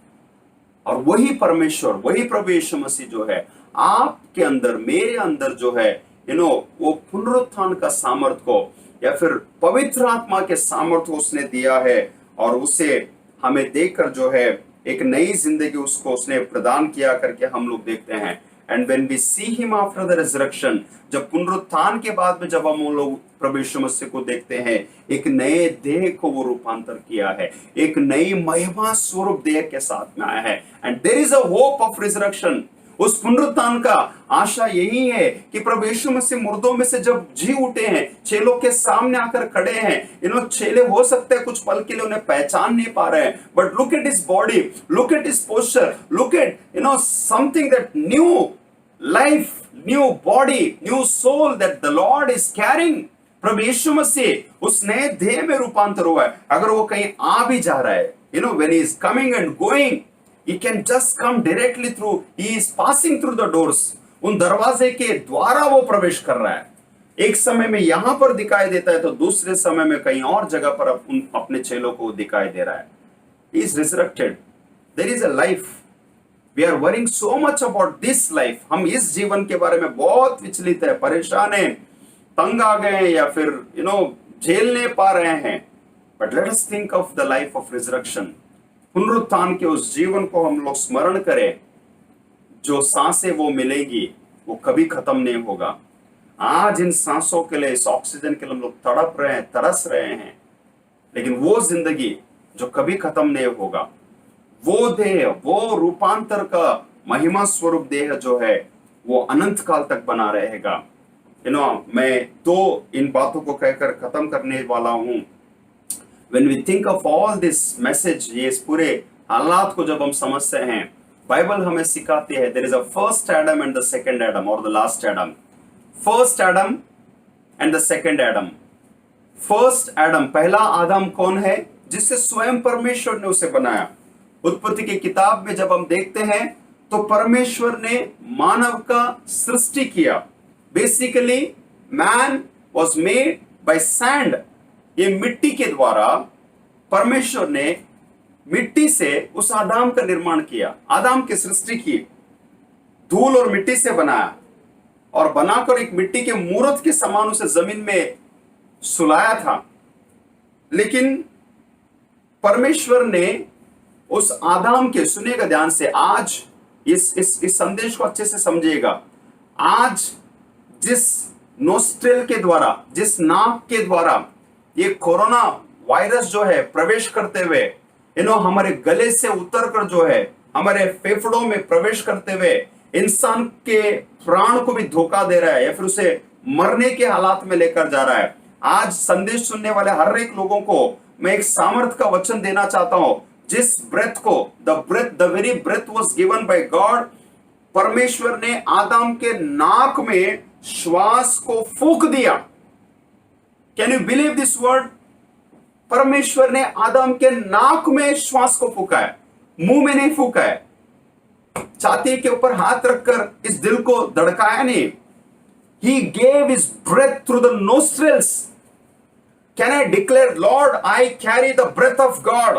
और वही परमेश्वर, वही प्रभु यीशु मसीह जो है आपके अंदर, मेरे अंदर जो है वो पुनरुत्थान का सामर्थ को, या फिर पवित्र आत्मा के सामर्थ को उसने दिया है, और उसे हमें देखकर जो है एक नई जिंदगी उसको उसने प्रदान किया करके हम लोग देखते हैं। And when we see him after the resurrection, जब पुनरुत्थान के बाद में जब हम लोग प्रभु यीशु मसीह को देखते हैं, एक नए देह को वो रूपांतर किया है, एक नई महिमा स्वरूप देह के साथ में आया है। And there is a hope of resurrection. उस पुनरुत्थान का आशा यही है कि प्रभु यीशु मसीह मुर्दों में से जब जी उठे हैं, चेलों के सामने आकर खड़े हैं, चेले हो सकते हैं कुछ पल के लिए उन्हें पहचान नहीं पा रहे हैं, but look at his body, look at his posture, look at something that new life, new body, new soul that the Lord is carrying. प्रभु यीशु मसीह उस नए देह में रूपांतर हुआ है। अगर वो कहीं आ भी जा रहा है, when he is coming and going, he can just come directly through, he is passing through the doors. उन दरवाजे के द्वारा वो प्रवेश कर रहा है। एक समय में यहां पर दिखाई देता है, तो दूसरे समय में कहीं और जगह पर अपने चेलों को दिखाई दे रहा है। He is resurrected. There is a life. We are worrying so much about this life. हम इस जीवन के बारे में बहुत विचलित है, परेशान है, तंग आ गए हैं, या फिर झेल नहीं पा रहे हैं। But let us think of the life of resurrection. पुनरुत्थान के उस जीवन को हम लोग स्मरण करें। जो सांसें वो मिलेगी वो कभी खत्म नहीं होगा। आज इन सांसों के लिए, इस ऑक्सीजन के लिए हम लोग तड़प रहे हैं, तरस रहे हैं, लेकिन वो जिंदगी जो कभी खत्म नहीं होगा, वो देह, वो रूपांतर का महिमा स्वरूप देह जो है वो अनंत काल तक बना रहेगा। मैं तो इन बातों को कहकर खत्म करने वाला हूं। When we think of all this message, ये इस पूरे हालात को जब हम समझते हैं, बाइबल हमें सिखाती है there is a first Adam and the second Adam, or the last Adam. First Adam and the second Adam. First Adam, पहला आदम कौन है? जिससे स्वयं परमेश्वर ने उसे बनाया। उत्पत्ति की किताब में जब हम देखते हैं तो परमेश्वर ने मानव का सृष्टि किया। Basically man was made by sand. ये मिट्टी के द्वारा परमेश्वर ने मिट्टी से उस आदम का निर्माण किया, आदम की सृष्टि की, धूल और मिट्टी से बनाया, और बनाकर एक मिट्टी के मूर्त के समान उसे जमीन में सुलाया था। लेकिन परमेश्वर ने उस आदम के, सुनिएगा ध्यान से, आज इस संदेश को अच्छे से समझिएगा। आज जिस नोस्ट्रेल के द्वारा, जिस नाक के द्वारा ये कोरोना वायरस जो है प्रवेश करते हुए हमारे गले से उतरकर जो है हमारे फेफड़ों में प्रवेश करते हुए इंसान के प्राण को भी धोखा दे रहा है, या फिर उसे मरने के हालात में लेकर जा रहा है। आज संदेश सुनने वाले हर एक लोगों को मैं एक सामर्थ का वचन देना चाहता हूं। जिस ब्रेथ को, the very breath was given by God, परमेश्वर ने आदम के नाक में श्वास को फूंक दिया। Can you believe this word? परमेश्वर ने आदम के नाक में श्वास को फूंका है, मुंह में नहीं फूंका है। छाती के ऊपर हाथ रखकर इस दिल को धड़काया नहीं। He gave his breath through the nostrils. Can I declare, Lord, I carry the breath of God?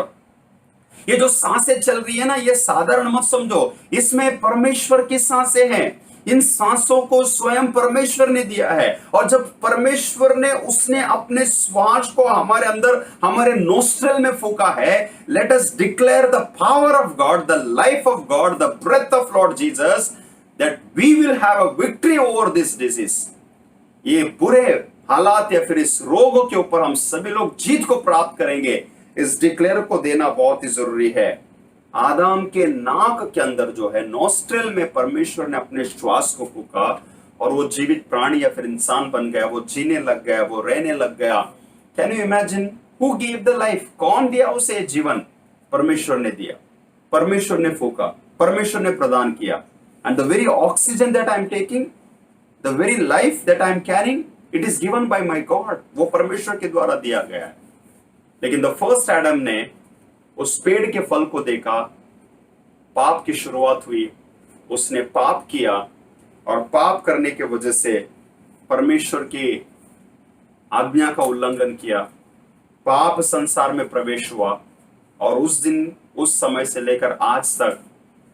ये जो सांसें चल रही है ना, ये साधारण मत समझो, इसमें परमेश्वर की सांसें हैं। इन सांसों को स्वयं परमेश्वर ने दिया है, और जब परमेश्वर ने उसने अपने श्वास को हमारे अंदर, हमारे नोस्ट्रल में फूका है, let us declare the power of God, the life of God, the breath of Lord Jesus, that we will have a victory over this disease. ये बुरे हालात या फिर इस रोग के ऊपर हम सभी लोग जीत को प्राप्त करेंगे। इस डिक्लेयर को देना बहुत ही जरूरी है। आदम के नाक के अंदर जो है, नोस्ट्रल में परमेश्वर ने अपने श्वास को फूका, और वो जीवित प्राणी या फिर इंसान बन गया, वो जीने लग गया, वो रहने लग गया। Can you imagine who give the life? कौन दिया उसे जीवन? परमेश्वर ने दिया, परमेश्वर ने फूका, परमेश्वर ने प्रदान किया। And the very oxygen that I am taking, the very life that I am carrying, it is given by my God. वो परमेश्वर के द्वारा दिया गया है। लेकिन द फर्स्ट एडम ने उस पेड़ के फल को देखा, पाप की शुरुआत हुई, उसने पाप किया, और पाप करने के वजह से परमेश्वर की आज्ञा का उल्लंघन किया, पाप संसार में प्रवेश हुआ, और उस दिन, उस समय से लेकर आज तक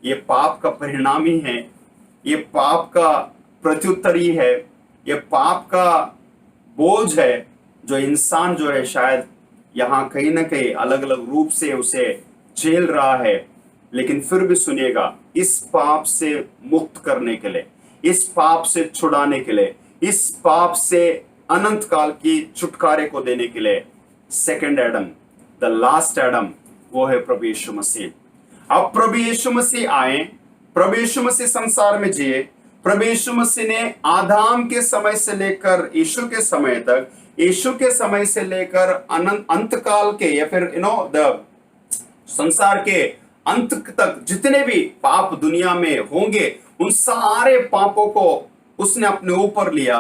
ये पाप का परिणाम ही है, ये पाप का प्रत्युत्तर ही है, ये पाप का बोझ है जो इंसान जो है शायद यहाँ कहीं ना कहीं अलग अलग रूप से उसे झेल रहा है। लेकिन फिर भी सुनिएगा, इस पाप से मुक्त करने के लिए, इस पाप से छुड़ाने के लिए, इस पाप से अनंत काल की छुटकारे को देने के लिए second Adam, the last Adam, वो है प्रभु यीशु मसीह। अब प्रभु यीशु मसीह आए, प्रभु यीशु मसीह संसार में जिए। प्रभु यीशु मसीह ने आदाम के समय से लेकर यीशु के समय तक, यीशु के समय से लेकर अनंत अंतकाल के या फिर द संसार के अंत तक जितने भी पाप दुनिया में होंगे, उन सारे पापों को उसने अपने ऊपर लिया,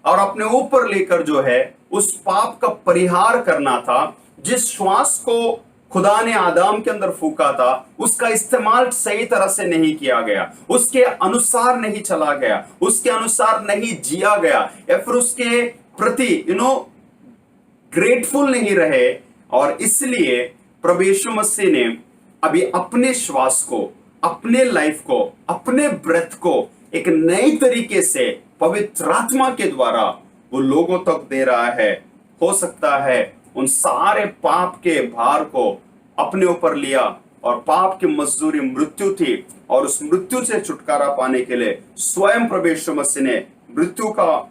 और अपने ऊपर लेकर जो है उस पाप का परिहार करना था। जिस श्वास को खुदा ने आदम के अंदर फूका था, उसका इस्तेमाल सही तरह से नहीं किया गया, उसके अनुसार नहीं चला गया, उसके अनुसार नहीं जिया गया, या फिर उसके प्रति ग्रेटफुल नहीं रहे। और इसलिए प्रभु यीशु मसीह ने अभी अपने श्वास को, अपने लाइफ को, अपने ब्रेथ को एक नई तरीके से पवित्र आत्मा के द्वारा वो लोगों तक दे रहा है। हो सकता है उन सारे पाप के भार को अपने ऊपर लिया, और पाप की मजदूरी मृत्यु थी, और उस मृत्यु से छुटकारा पाने के लिए स्वयं प्रभु यीशु मसीह ने मृत्यु का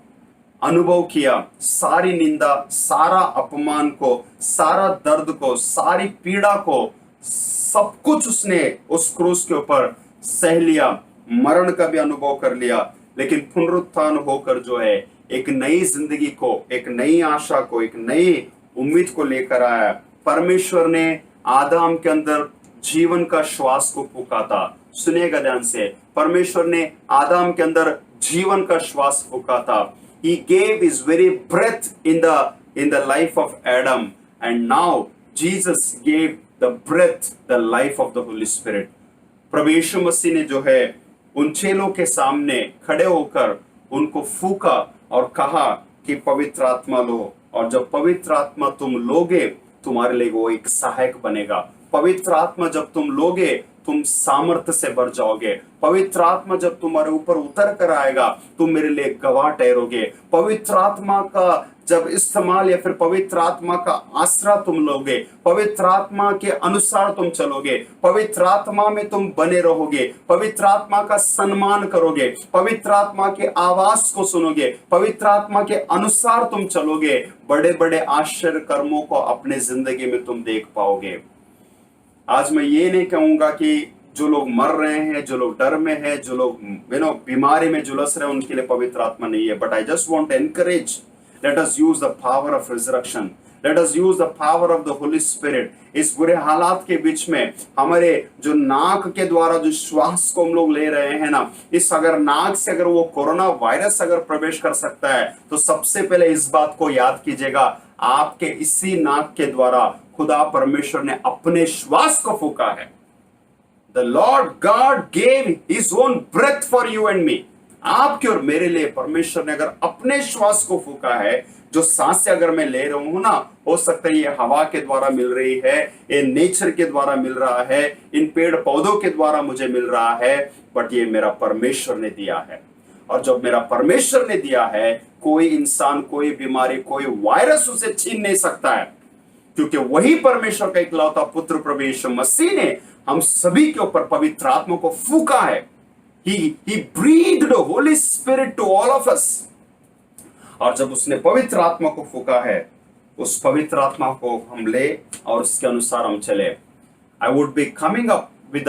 अनुभव किया। सारी निंदा, सारा अपमान को, सारा दर्द को, सारी पीड़ा को, सब कुछ उसने उस क्रूस के ऊपर सह लिया, मरण का भी अनुभव कर लिया। लेकिन पुनरुत्थान होकर जो है एक नई जिंदगी को, एक नई आशा को, एक नई उम्मीद को लेकर आया। परमेश्वर ने आदम के अंदर जीवन का श्वास को फूका था। सुनिएगा ध्यान से, परमेश्वर ने आदम के अंदर जीवन का श्वास फूका था। He gave his very breath in the life of Adam, and now Jesus gave the breath, the life of the Holy Spirit. प्रभु यीशु मसीह ने जो है उन चेलों के सामने खड़े होकर उनको फूका और कहा कि पवित्र आत्मा लो, और जब पवित्र आत्मा तुम लोगे, तुम्हारे लिए वो एक सहायक बनेगा। पवित्र आत्मा जब तुम लोगे, तुम सामर्थ्य से भर जाओगे। पवित्र आत्मा जब तुम्हारे ऊपर उतर कर आएगा, तुम मेरे लिए गवाह ठहरोगे। पवित्र आत्मा का जब इस्तेमाल या फिर पवित्र आत्मा का आसरा तुम लोगे, पवित्र आत्मा के अनुसार तुम चलोगे, पवित्र आत्मा में तुम बने रहोगे, पवित्र आत्मा का सम्मान करोगे, पवित्र आत्मा के आवाज को सुनोगे, पवित्र आत्मा के अनुसार तुम चलोगे, बड़े बड़े आश्चर्य कर्मों को अपने जिंदगी में तुम देख पाओगे। आज मैं ये नहीं कहूंगा कि जो लोग मर रहे हैं, जो लोग डर में हैं, जो लोग बीमारी में झुलस रहे हैं, उनके लिए पवित्र आत्मा नहीं है। But I just want to encourage, let us use the power of resurrection, let us use the power of the Holy Spirit. इस बुरे हालात के बीच में हमारे जो नाक के द्वारा जो श्वास को हम लोग ले रहे हैं ना, इस अगर नाक से अगर वो कोरोना वायरस अगर प्रवेश कर सकता है, तो सबसे पहले इस बात को याद कीजिएगा, आपके इसी नाक के द्वारा खुदा परमेश्वर ने अपने श्वास को फूका है। The Lord God gave His own breath for you and me. आपके और मेरे लिए परमेश्वर ने अगर अपने श्वास को फूका है, जो सांसें अगर मैं ले रहा हूं ना, हो सकता है ये हवा के द्वारा मिल रही है, ये नेचर के द्वारा मिल रहा है, इन पेड़ पौधों के द्वारा मुझे मिल रहा है, बट ये मेरा परमेश्वर ने दिया है। और जब मेरा परमेश्वर ने दिया है, कोई इंसान, कोई बीमारी, कोई वायरस उसे छीन नहीं सकता है, क्योंकि वही परमेश्वर का इकलौता पुत्र प्रभु यीशु मसीह ने हम सभी के ऊपर पवित्र आत्मा को फूका है। He breathed Holy Spirit to all of us। और जब उसने पवित्र आत्मा को फूका है, उस पवित्र आत्मा को हम ले और उसके अनुसार हम चले। I would be coming up with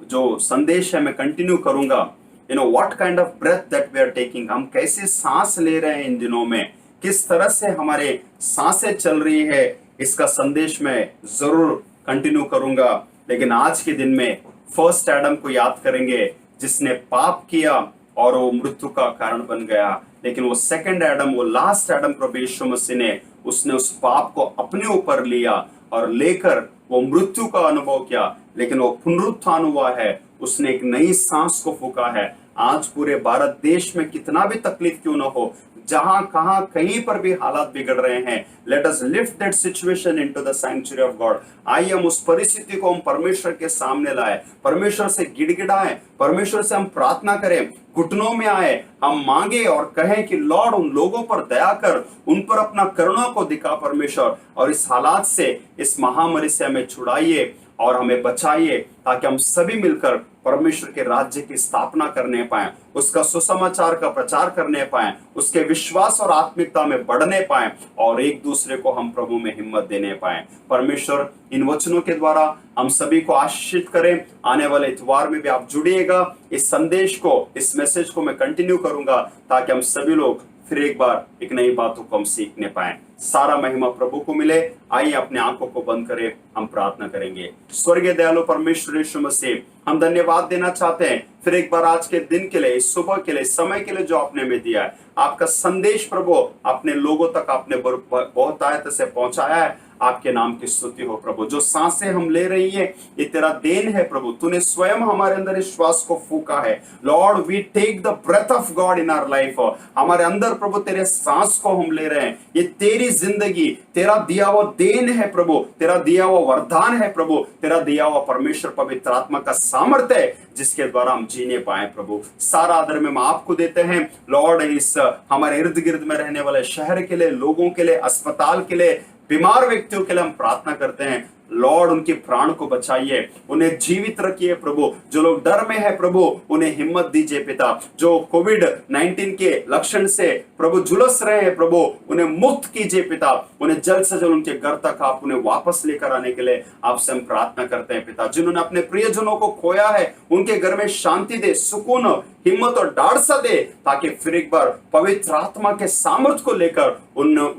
जो संदेश है मैं कंटिन्यू करूंगा, what kind of breath that we are taking, हम कैसे सांस ले रहे हैं इन दिनों में, किस तरह से हमारे सांसें चल रही है, इसका संदेश मैं जरूर कंटिन्यू करूंगा। लेकिन आज के दिन में फर्स्ट एडम को याद करेंगे, जिसने पाप किया और वो मृत्यु का कारण बन गया। लेकिन वो सेकंड एडम, वो लास्ट एडम प्रभु यीशु मसीह ने, उसने उस पाप को अपने ऊपर लिया और लेकर वो मृत्यु का अनुभव किया, लेकिन वो पुनरुत्थान हुआ है, उसने एक नई सांस को फूका है। आज पूरे भारत देश में कितना भी तकलीफ क्यों ना हो, जहां कहां कहीं पर भी हालात बिगड़ रहे हैं, let us lift that situation into the sanctuary of God. आइए हम उस परिस्थिति को हम परमेश्वर के सामने लाए, परमेश्वर से गिड़गिड़ाएं, परमेश्वर से हम प्रार्थना करें, घुटनों में आए, हम मांगे और कहें कि लॉर्ड उन लोगों पर दया कर, उन पर अपना करुणा को दिखा परमेश्वर, और इस हालात से, इस महामारी से हमें छुड़ाइए और हमें बचाइए, ताकि हम सभी मिलकर परमेश्वर के राज्य की स्थापना करने पाएं, उसका सुसमाचार का प्रचार करने पाएं, उसके विश्वास और आत्मिकता में बढ़ने पाएं, और एक दूसरे को हम प्रभु में हिम्मत देने पाएं। परमेश्वर इन वचनों के द्वारा हम सभी को आशीषित करें। आने वाले इतवार में भी आप जुड़िएगा, इस संदेश को, इस मैसेज को मैं कंटिन्यू करूंगा, ताकि हम सभी लोग फिर एक बार एक नई बातों को हम सीखने पाएं। सारा महिमा प्रभु को मिले। आइए अपने आंखों को बंद करें, हम प्रार्थना करेंगे। स्वर्गीय दयालु परमेश्वर यीशु मसीह, हम धन्यवाद देना चाहते हैं फिर एक बार आज के दिन के लिए, इस सुबह के लिए, समय के लिए जो आपने हमें दिया है। आपका संदेश प्रभु अपने लोगों तक आपने बहुत आयत से पहुंचाया है। आपके नाम की स्तुति हो प्रभु। जो सांसें हम ले रही हैं, ये तेरा देन है प्रभु, तूने स्वयं हमारे अंदर इस श्वास को फूका है। Lord we take the breath of God in our life. हमारे अंदर प्रभु तेरे सांस को हम ले रहे हैं। ये तेरी जिंदगी, तेरा दिया हुआ देन है प्रभु, तेरा दिया हुआ वरदान है प्रभु, तेरा दिया हुआ परमेश्वर पवित्र आत्मा का सामर्थ्य है, जिसके द्वारा हम जीने पाए प्रभु। सारा आदर में हम आपको देते हैं लॉर्ड। इस हमारे इर्द गिर्द में रहने वाले शहर के लिए, लोगों के लिए, अस्पताल के लिए, बीमार व्यक्तियों के लिए हम प्रार्थना करते हैं। लॉर्ड उनके प्राण को बचाइए, उन्हें जीवित रखिए प्रभु। जो लोग डर में है प्रभु, उन्हें हिम्मत दीजिए पिता। जो कोविड-19 के लक्षण से प्रभु झुलस रहे हैं प्रभु, उन्हें मुक्त कीजिए पिता। उन्हें जल्द से जल्द उनके घर तक आप उन्हें वापस लेकर आने के लिए आपसे हम प्रार्थना करते हैं पिता। जिन्होंने अपने प्रियजनों को खोया है, उनके घर में शांति दे, सुकून, हिम्मत और ढाढ़सा दे, ताकि फिर एक बार पवित्र आत्मा के सामर्थ्य को लेकर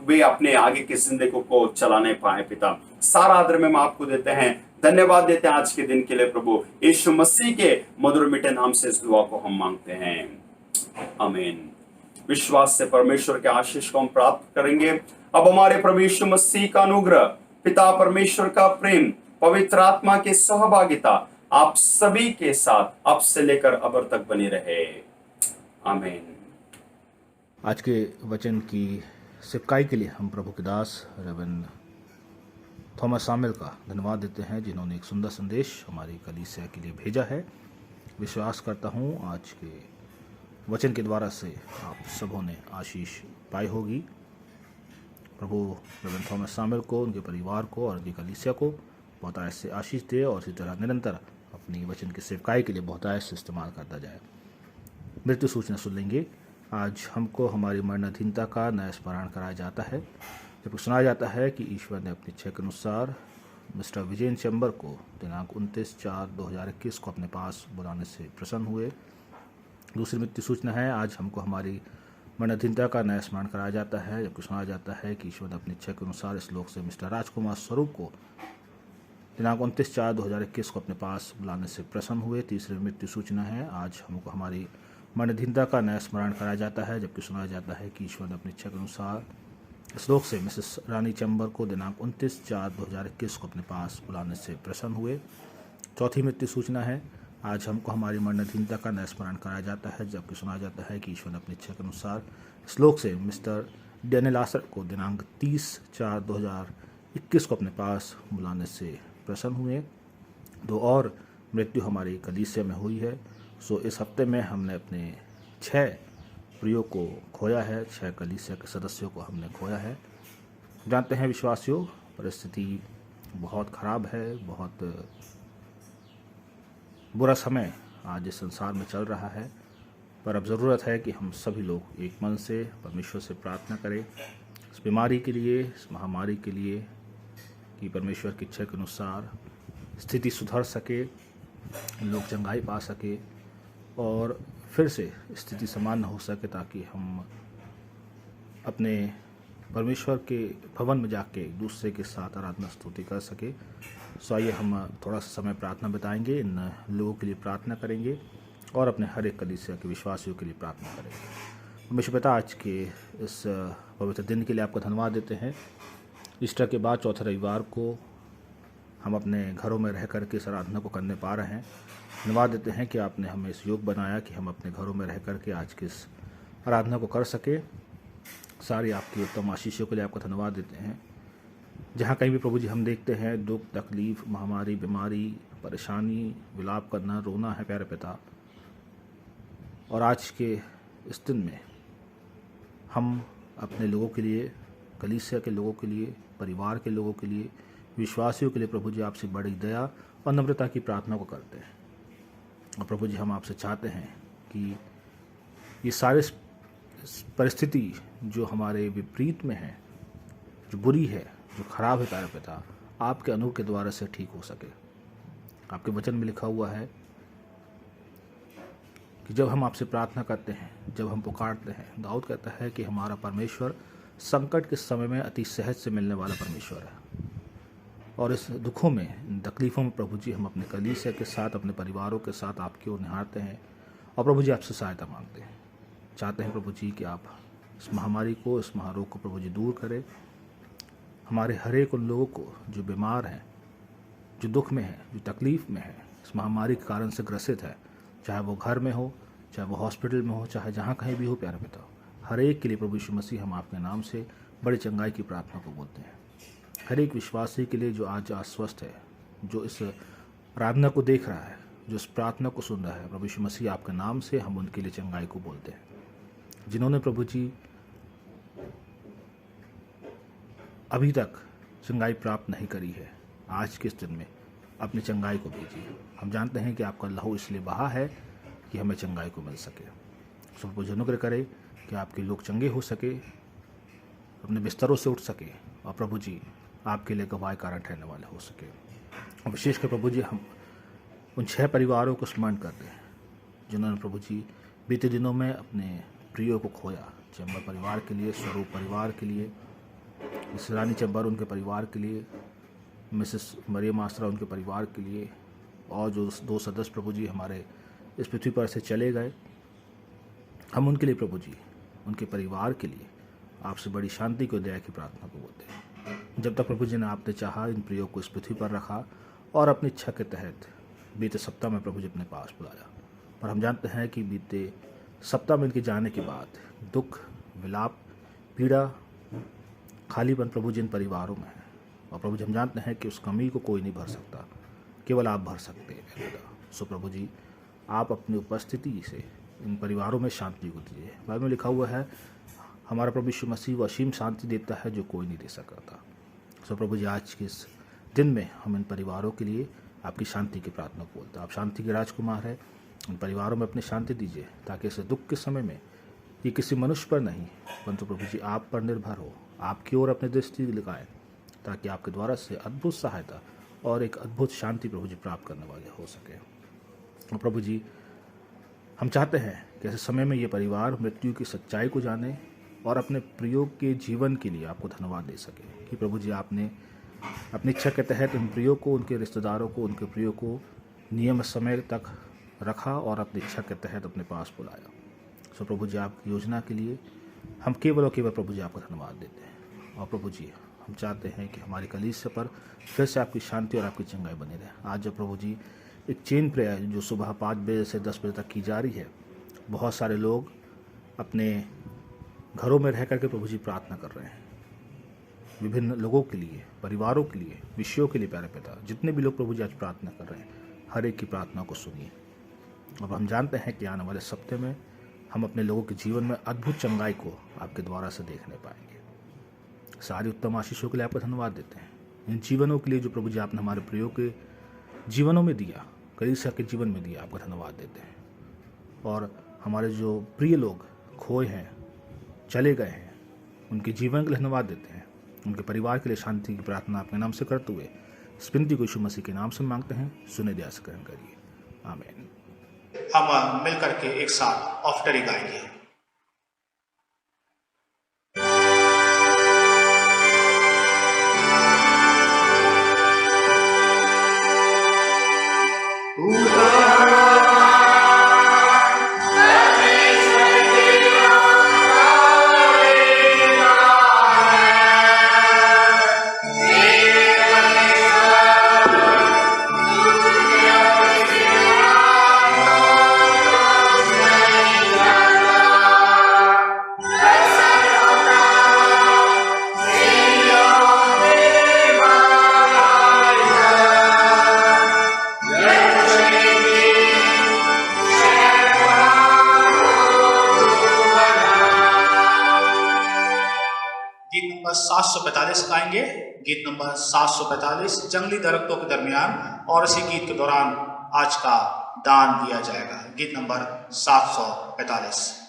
वे अपने आगे की जिंदगी को चलाने पाए पिता। सारा आदर में हम आपको देते हैं, धन्यवाद देते हैं आज के दिन के लिए प्रभु। यीशु मसीह के मधुर मीठे नाम से इस दुआ को हम मांगते हैं, आमीन। विश्वास से परमेश्वर के आशीष को हम प्राप्त करेंगे। अब हमारे प्रभु यीशु मसीह का अनुग्रह, पिता परमेश्वर का प्रेम, पवित्र आत्मा की सहभागिता आप सभी के साथ अब से लेकर अब तक बनी रहे, आमीन। आज के वचन की सिकाई के लिए हम प्रभु के दास रेवन थॉमस सामुएल का धन्यवाद देते हैं, जिन्होंने एक सुंदर संदेश हमारी कलीसिया के लिए भेजा है। विश्वास करता हूँ आज के वचन के द्वारा से आप सबों ने आशीष पाई होगी। प्रभु रेवन थॉमस सामुएल को, उनके परिवार को और उनकी कलीसिया को बहुत आयत से आशीष दे, और इसी तरह निरंतर अपनी वचन की सेवकाई के लिए बहुत आयत से इस्तेमाल करता जाए। मृत्यु सूचना सुन लेंगे। आज हमको हमारी मरणाधीनता का नया स्मरण कराया जाता है, जब सुनाया जाता है कि ईश्वर ने अपनी इच्छा के अनुसार मिस्टर विजयन चैम्बर को दिनांक 29/4/2021 को अपने पास बुलाने से प्रसन्न हुए। दूसरी मृत्यु सूचना है, आज हमको हमारी मरणाधीनता का नया स्मरण कराया जाता है, जबकि सुनाया जाता है कि ईश्वर ने अपनी इच्छा के अनुसार इस लोक से मिस्टर राजकुमार स्वरूप को दिनांक 29/4/2021 को अपने पास बुलाने से प्रसन्न हुए। तीसरी मृत्यु सूचना है, आज हमको हमारी मरणाधीनता का नया स्मरण कराया जाता है, जबकि सुनाया जाता है कि ईश्वर ने अपनी इच्छा के अनुसार इस लोक से मिसेस रानी चैम्बर को दिनांक 29/4/2021 को अपने पास बुलाने से प्रसन्न हुए। चौथी मृत्यु सूचना है, आज हमको हमारी मरणाधीनता का नया स्मरण कराया जाता है, जबकि सुनाया जाता है कि ईश्वर ने अपनी इच्छा के अनुसार इस लोक से मिस्टर डैनियल आसर को दिनांक 30/4/2021 को अपने पास बुलाने से प्रसन्न हुए। 2 और मृत्यु हमारी कलीसिया में हुई है। सो इस हफ्ते में हमने अपने 6 प्रियो को खोया है, 6 कलीसिया के सदस्यों को हमने खोया है। जानते हैं विश्वासियों, परिस्थिति बहुत ख़राब है, बहुत बुरा समय आज इस संसार में चल रहा है, पर अब ज़रूरत है कि हम सभी लोग एक मन से परमेश्वर से प्रार्थना करें इस बीमारी के लिए, इस महामारी के लिए, कि परमेश्वर की इच्छा के अनुसार स्थिति सुधर सके, लोग चंगाई पा सके और फिर से स्थिति सामान्य हो सके, ताकि हम अपने परमेश्वर के भवन में जाके एक दूसरे के साथ आराधना स्तुति कर सके। सो आइए हम थोड़ा सा समय प्रार्थना बिताएंगे, इन लोगों के लिए प्रार्थना करेंगे और अपने हर एक कलीसिया के विश्वासियों के लिए प्रार्थना करेंगे। परमेश्वर पिता, आज के इस पवित्र दिन के लिए आपको धन्यवाद देते हैं। ईस्टर के बाद चौथे रविवार को हम अपने घरों में रह कर के इस आराधना को करने पा रहे हैं। धन्यवाद देते हैं कि आपने हमें इस योग बनाया कि हम अपने घरों में रह कर के आज की इस आराधना को कर सके। सारी आपकी उत्तम आशीषों के लिए आपको धन्यवाद देते हैं। जहाँ कहीं भी प्रभु जी हम देखते हैं दुख, तकलीफ, महामारी, बीमारी, परेशानी, विलाप करना, रोना है प्यारे पिता, और आज के इस दिन में हम अपने लोगों के लिए, कलीसिया के लोगों के लिए, परिवार के लोगों के लिए, विश्वासियों के लिए प्रभु जी आपसे बड़ी दया और नम्रता की प्रार्थना को करते हैं। और प्रभु जी हम आपसे चाहते हैं कि ये सारे परिस्थिति जो हमारे विपरीत में है, जो बुरी है, जो खराब है प्यारे पिता, आपके अनुग्रह के द्वारा से ठीक हो सके। आपके वचन में लिखा हुआ है कि जब हम आपसे प्रार्थना करते हैं, जब हम पुकारते हैं, दाऊद कहता है कि हमारा परमेश्वर संकट के समय में अति सहज से मिलने वाला परमेश्वर है। और इस दुखों में, इन तकलीफ़ों में प्रभु जी हम अपने कलीसिया के साथ, अपने परिवारों के साथ आपकी ओर निहारते हैं और प्रभु जी आपसे सहायता मांगते हैं। चाहते हैं प्रभु जी कि आप इस महामारी को, इस महारोग को प्रभु जी दूर करें। हमारे हर एक उन लोगों को जो बीमार हैं, जो दुख में है, जो तकलीफ़ में है, इस महामारी के कारण से ग्रसित है, चाहे वो घर में हो, चाहे वो हॉस्पिटल में हो, चाहे जहाँ कहीं भी हो प्यारे पिता, हर एक के लिए प्रभु यीशु मसीह हम आपके नाम से बड़ी चंगाई की प्रार्थना को बोलते हैं। हर एक विश्वासी के लिए जो आज अस्वस्थ है, जो इस आराधना को देख रहा है, जो इस प्रार्थना को सुन रहा है, प्रभु यीशु मसीह आपके नाम से हम उनके लिए चंगाई को बोलते हैं। जिन्होंने प्रभु जी अभी तक चंगाई प्राप्त नहीं करी है, आज के इस दिन में अपनी चंगाई को भेजिए। हम जानते हैं कि आपका लहू इसलिए बहा है कि हमें चंगाई को मिल सके। सो प्रभु जी अनुग्रह करे कि आपके लोग चंगे हो सके, अपने बिस्तरों से उठ सके और प्रभु जी आपके लिए गवाह कारण ठहरने वाले हो सके। और विशेषकर प्रभु जी हम उन 6 परिवारों को स्मरण करते हैं जिन्होंने प्रभु जी बीते दिनों में अपने प्रियो को खोया। चैम्बर परिवार के लिए, स्वरूप परिवार के लिए, मिस रानी चैम्बर उनके परिवार के लिए, मिसेस मरियम आसरा उनके परिवार के लिए, और जो 2 सदस्य प्रभु जी हमारे इस पृथ्वी पर से चले गए, हम उनके लिए प्रभु जी, उनके परिवार के लिए आपसे बड़ी शांति को, दया की प्रार्थना को बोलते हैं। जब तक प्रभु जी ने आपने चाहा इन प्रियो को इस पृथ्वी पर रखा और अपनी इच्छा के तहत बीते सप्ताह में प्रभु जी अपने पास बुलाया। पर हम जानते हैं कि बीते सप्ताह में इनके जाने के बाद दुख, विलाप, पीड़ा, खालीपन प्रभु जी इन परिवारों में है। और प्रभु जी हम जानते हैं कि उस कमी को कोई नहीं भर सकता, केवल आप भर सकते हैं। सो प्रभु जी आप अपनी उपस्थिति से इन परिवारों में शांति को दीजिए। बाइबल में लिखा हुआ है हमारा प्रभु यीशु मसीह असीम शांति देता है जो कोई नहीं दे सकता। सो प्रभु जी आज के इस दिन में हम इन परिवारों के लिए आपकी शांति की प्रार्थना को बोलते हैं। आप शांति के राजकुमार हैं, इन परिवारों में अपनी शांति दीजिए ताकि इस दुख के समय में ये किसी मनुष्य पर नहीं परंतु प्रभु जी आप पर निर्भर हो, आपकी ओर अपनी दृष्टि लगाएं ताकि आपके द्वारा से अद्भुत सहायता और एक अद्भुत शांति प्रभु जी प्राप्त करने वाले हो सके। और प्रभु जी हम चाहते हैं कि ऐसे समय में ये परिवार मृत्यु की सच्चाई को जाने और अपने प्रियो के जीवन के लिए आपको धन्यवाद दे सके कि प्रभु जी आपने अपनी इच्छा के तहत उन प्रियो को, उनके रिश्तेदारों को, उनके प्रियो को नियम समय तक रखा और अपनी इच्छा के तहत अपने पास बुलाया। सो प्रभु जी आपकी योजना के लिए हम केवल और केवल प्रभु जी आपका धन्यवाद देते हैं। और प्रभु जी हम चाहते हैं कि हमारी कलीसिया पर फिर से आपकी शांति और आपकी चंगाई बनी रहे। आज जब प्रभु जी एक चेन प्रेयर जो सुबह 5 बजे से 10 बजे तक की जा रही है, बहुत सारे लोग अपने घरों में रह करके प्रभु जी प्रार्थना कर रहे हैं विभिन्न लोगों के लिए, परिवारों के लिए, विषयों के लिए। प्यारे पिता, जितने भी लोग प्रभु जी आज प्रार्थना कर रहे हैं, हर एक की प्रार्थना को सुनिए। अब हम जानते हैं कि आने वाले सप्ताह में हम अपने लोगों के जीवन में अद्भुत चंगाई को आपके द्वारा से देखने पाएंगे। सारी उत्तम आशीषों के लिए आपका धन्यवाद देते हैं, इन जीवनों के लिए जो प्रभु जी आपने हमारे प्रियो के जीवनों में दिया, कलीसिया के जीवन में दिया, आपका धन्यवाद देते हैं। और हमारे जो प्रिय लोग खोए हैं, चले गए हैं, उनके जीवन के लिए धन्यवाद देते हैं। उनके परिवार के लिए शांति की प्रार्थना आपके नाम से करते हुए इस विनती को यीशु मसीह के नाम से मांगते हैं। सुने दया से ग्रहण करिए, आमीन। हम मिलकर के एक साथ ऑफ्टरी गाएंगे। गीत नंबर 745 गाएंगे। गीत नंबर 745 जंगली दरख्तों के दरमियान, और इसी गीत के दौरान आज का दान दिया जाएगा। गीत नंबर 745।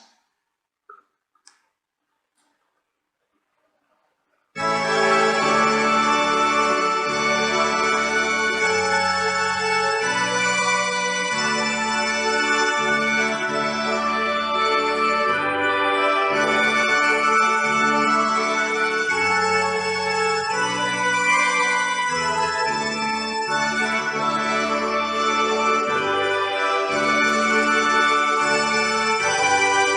Thank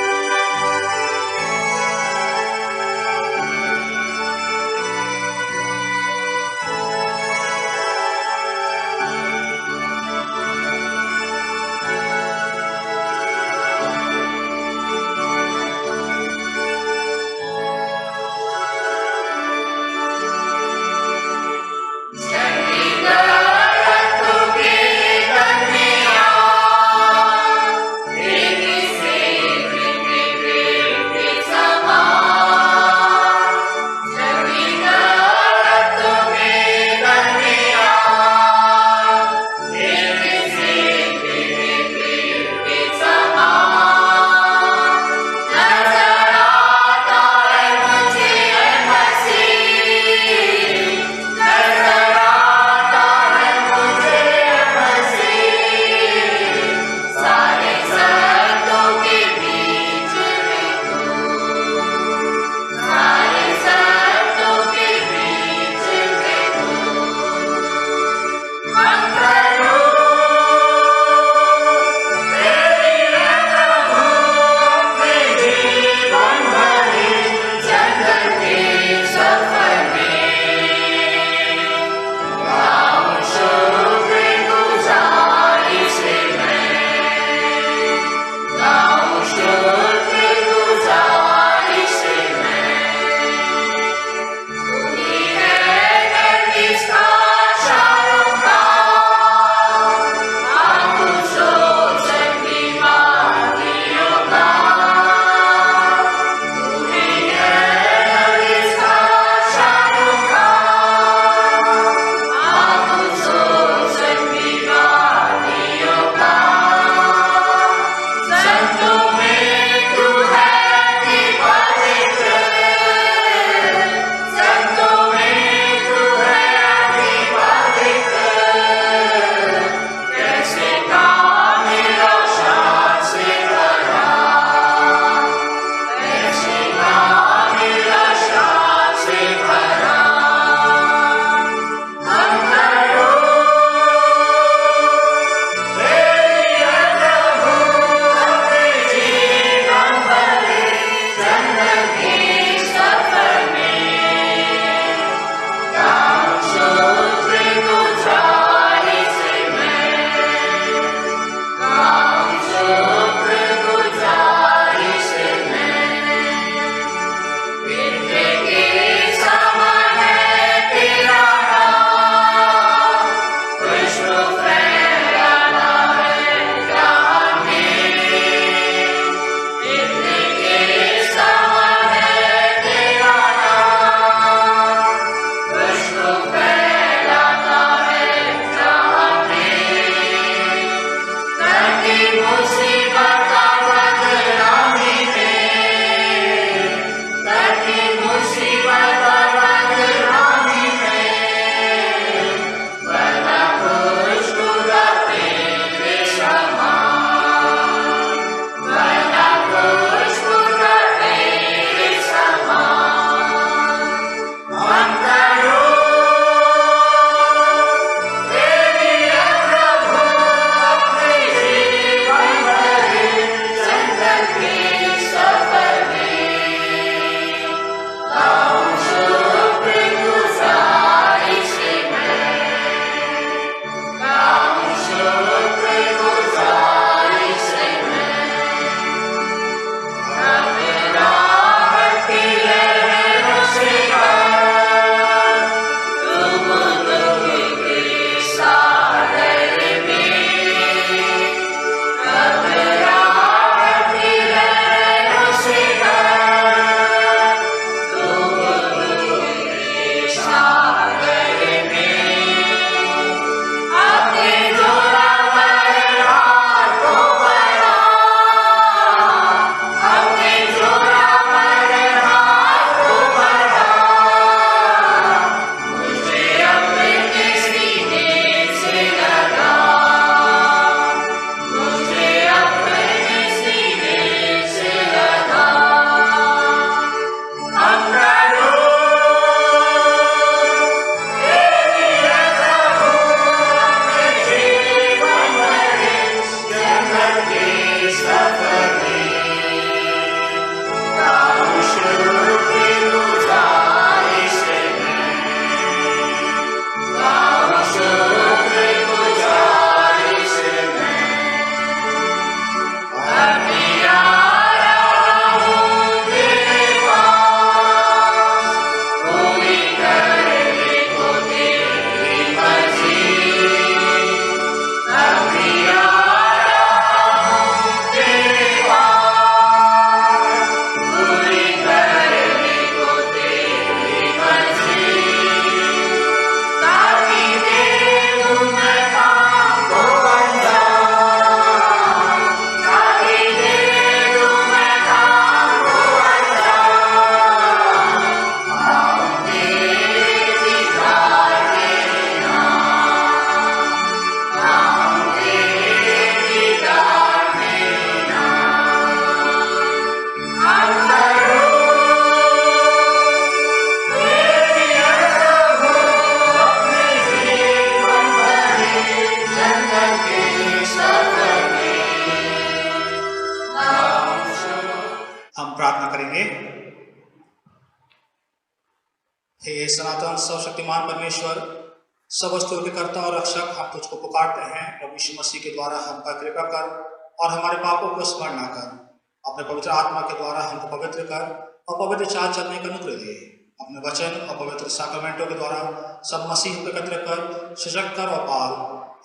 हे सनातन सर्वशक्तिमान परमेश्वर, सब वस्तुओं के कर्ता और रक्षक, हम तुझको पुकारते हैं। प्रभु यीशु मसीह के द्वारा हम पर कृपा कर और हमारे पापों को स्मरण न कर। अपने पवित्र आत्मा के द्वारा हमको पवित्र कर और पवित्र चाल चलने का अनुग्रह दे। अपने वचन और पवित्र साक्रामेंटों के द्वारा सब मसीह को एकत्र कर, सशक्त कर और पाल।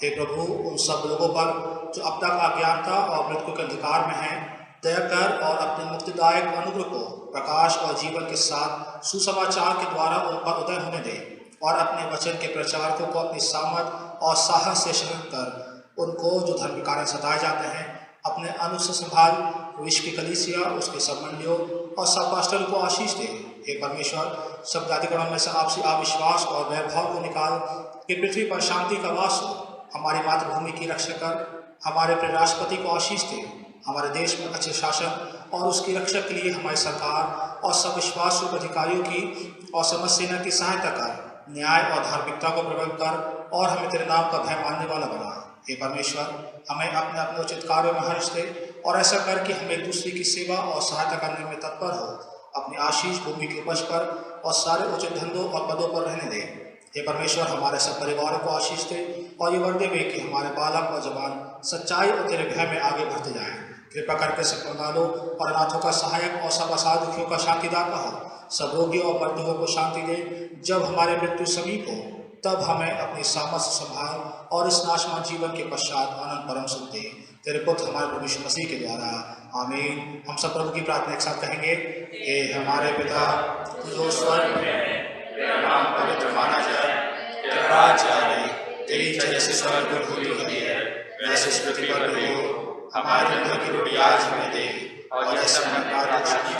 हे प्रभु, उन सब लोगों पर जो अब तक अज्ञानता और मृत्यु के अंधकार में हैं, दया कर और अपने मुक्तिदायक अनुग्रह को प्रकाश और जीवन के साथ सुसमाचार के द्वारा उन पर उदय होने दे और अपने वचन के प्रचारकों को अपनी सामर्थ और साहस से शरण कर उनको जो धर्म के कारण सताए जाते हैं अपने अनुग्रह से संभाल। विश्व की कलीसिया, उसके सब मंडलियों और सब पास्टरों को आशीष दे। हे परमेश्वर, सब जातिगणों में से आपसी अविश्वास और वैभव को निकाल कि पृथ्वी पर शांति का वास हो। हमारी मातृभूमि की रक्षा कर, हमारे प्रिय राष्ट्रपति को आशीष दे। हमारे देश में अच्छे शासन और उसकी रक्षा के लिए हमारी सरकार और सब विश्वासु अधिकारियों की और समस्त सेना की सहायता कर। न्याय और धार्मिकता को प्रबल कर और हमें तेरे नाम का भय मानने वाला बना। हे परमेश्वर, हमें अपने अपने उचित कार्यों में हर्ष दे और ऐसा कर कि हम एक दूसरे की सेवा और सहायता करने में तत्पर हो। अपनी आशीष भूमि के उपज पर और सारे उचित धंधों और पदों पर रहने दे। हे परमेश्वर, हमारे सब परिवारों को आशीष दे और ये वर दे कि हमारे बालक और जवान सच्चाई और तेरे भय में आगे बढ़ते जाएं। कृपा करके सब कंगालों और अनाथों का सहायक और सब असाध दुखियों का शांतिदाता हो। सब रोगियों और बंधुओं को शांति दे। जब हमारे मृत्यु समीप हो तब हमें अपनी सामर्थ्य संभाल और इस नाशवान जीवन के पश्चात आनंद परम सुख दे। तेरे पुत्र हमारे प्रभु यीशु मसीह के द्वारा, आमीन। हम सब प्रभु की प्रार्थना एक साथ कहेंगे। हे हमारे पिता, तू जो स्वर्ग में है, तेरा नाम पवित्र माना जाए, तेरा राज्य आए, तेरी इच्छा जैसे स्वर्ग में पूरी होती है वैसे इस पृथ्वी पर भी हो। हमारे अंदर की रोटी आज हमें दे और जैसे हमने प्रार्थना किया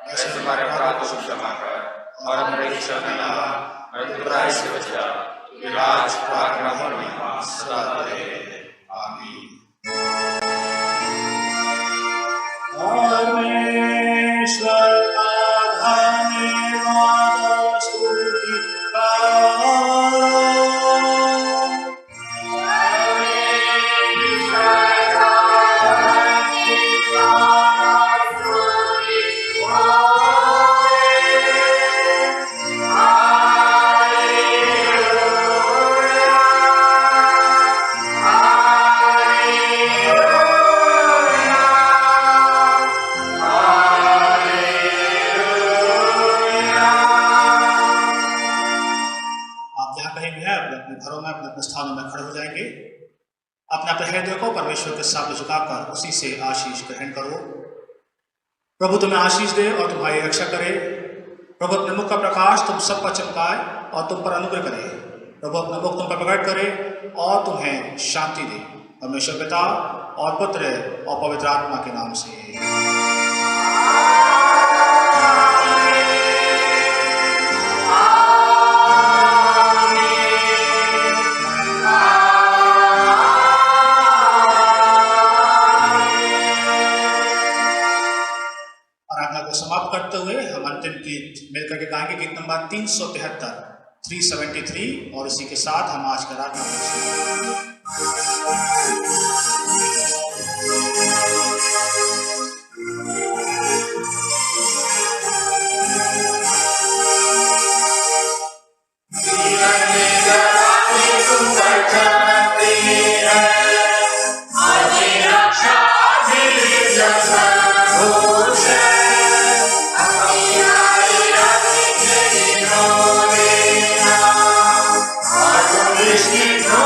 वैसे हमारे अपराधों को क्षमा कर और हमें परीक्षा में न ला, परंतु बुराई से बचा। राज, पराक्रम और महिमा सदा तेरे हैं। आमीन। परमेश्वर का धन्यवाद और स्तुति करो। घरों में अपने अपने स्थानों में खड़े हो जाएंगे। अपने अपने हृदय को परमेश्वर के सामने झुकाकर उसी से आशीष ग्रहण करो। प्रभु तुम्हें आशीष दे और तुम्हारी रक्षा करे। प्रभु अपने मुख का प्रकाश तुम सब पर चमकाए और तुम पर अनुग्रह करे। प्रभु अपना मुख तुम पर प्रकट करे और तुम्हें शांति दे। परमेश्वर पिता और पुत्र और पवित्र आत्मा के नाम से। समाप्त करते हुए हम अंतिम गीत मिलकर के गाएंगे। गीत नंबर 373 373 और इसी के साथ हम आज का रात Krishna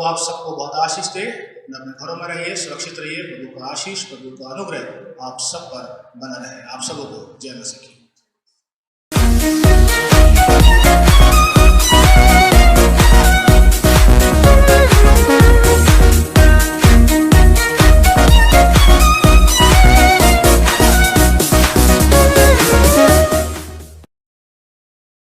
प्रभु आप सबको बहुत आशीष दे। अपने घरों में रहिए, सुरक्षित रहिए। प्रभु का आशीष, प्रभु का अनुग्रह आप सब पर बना रहे। आप सबको जय मसीह की।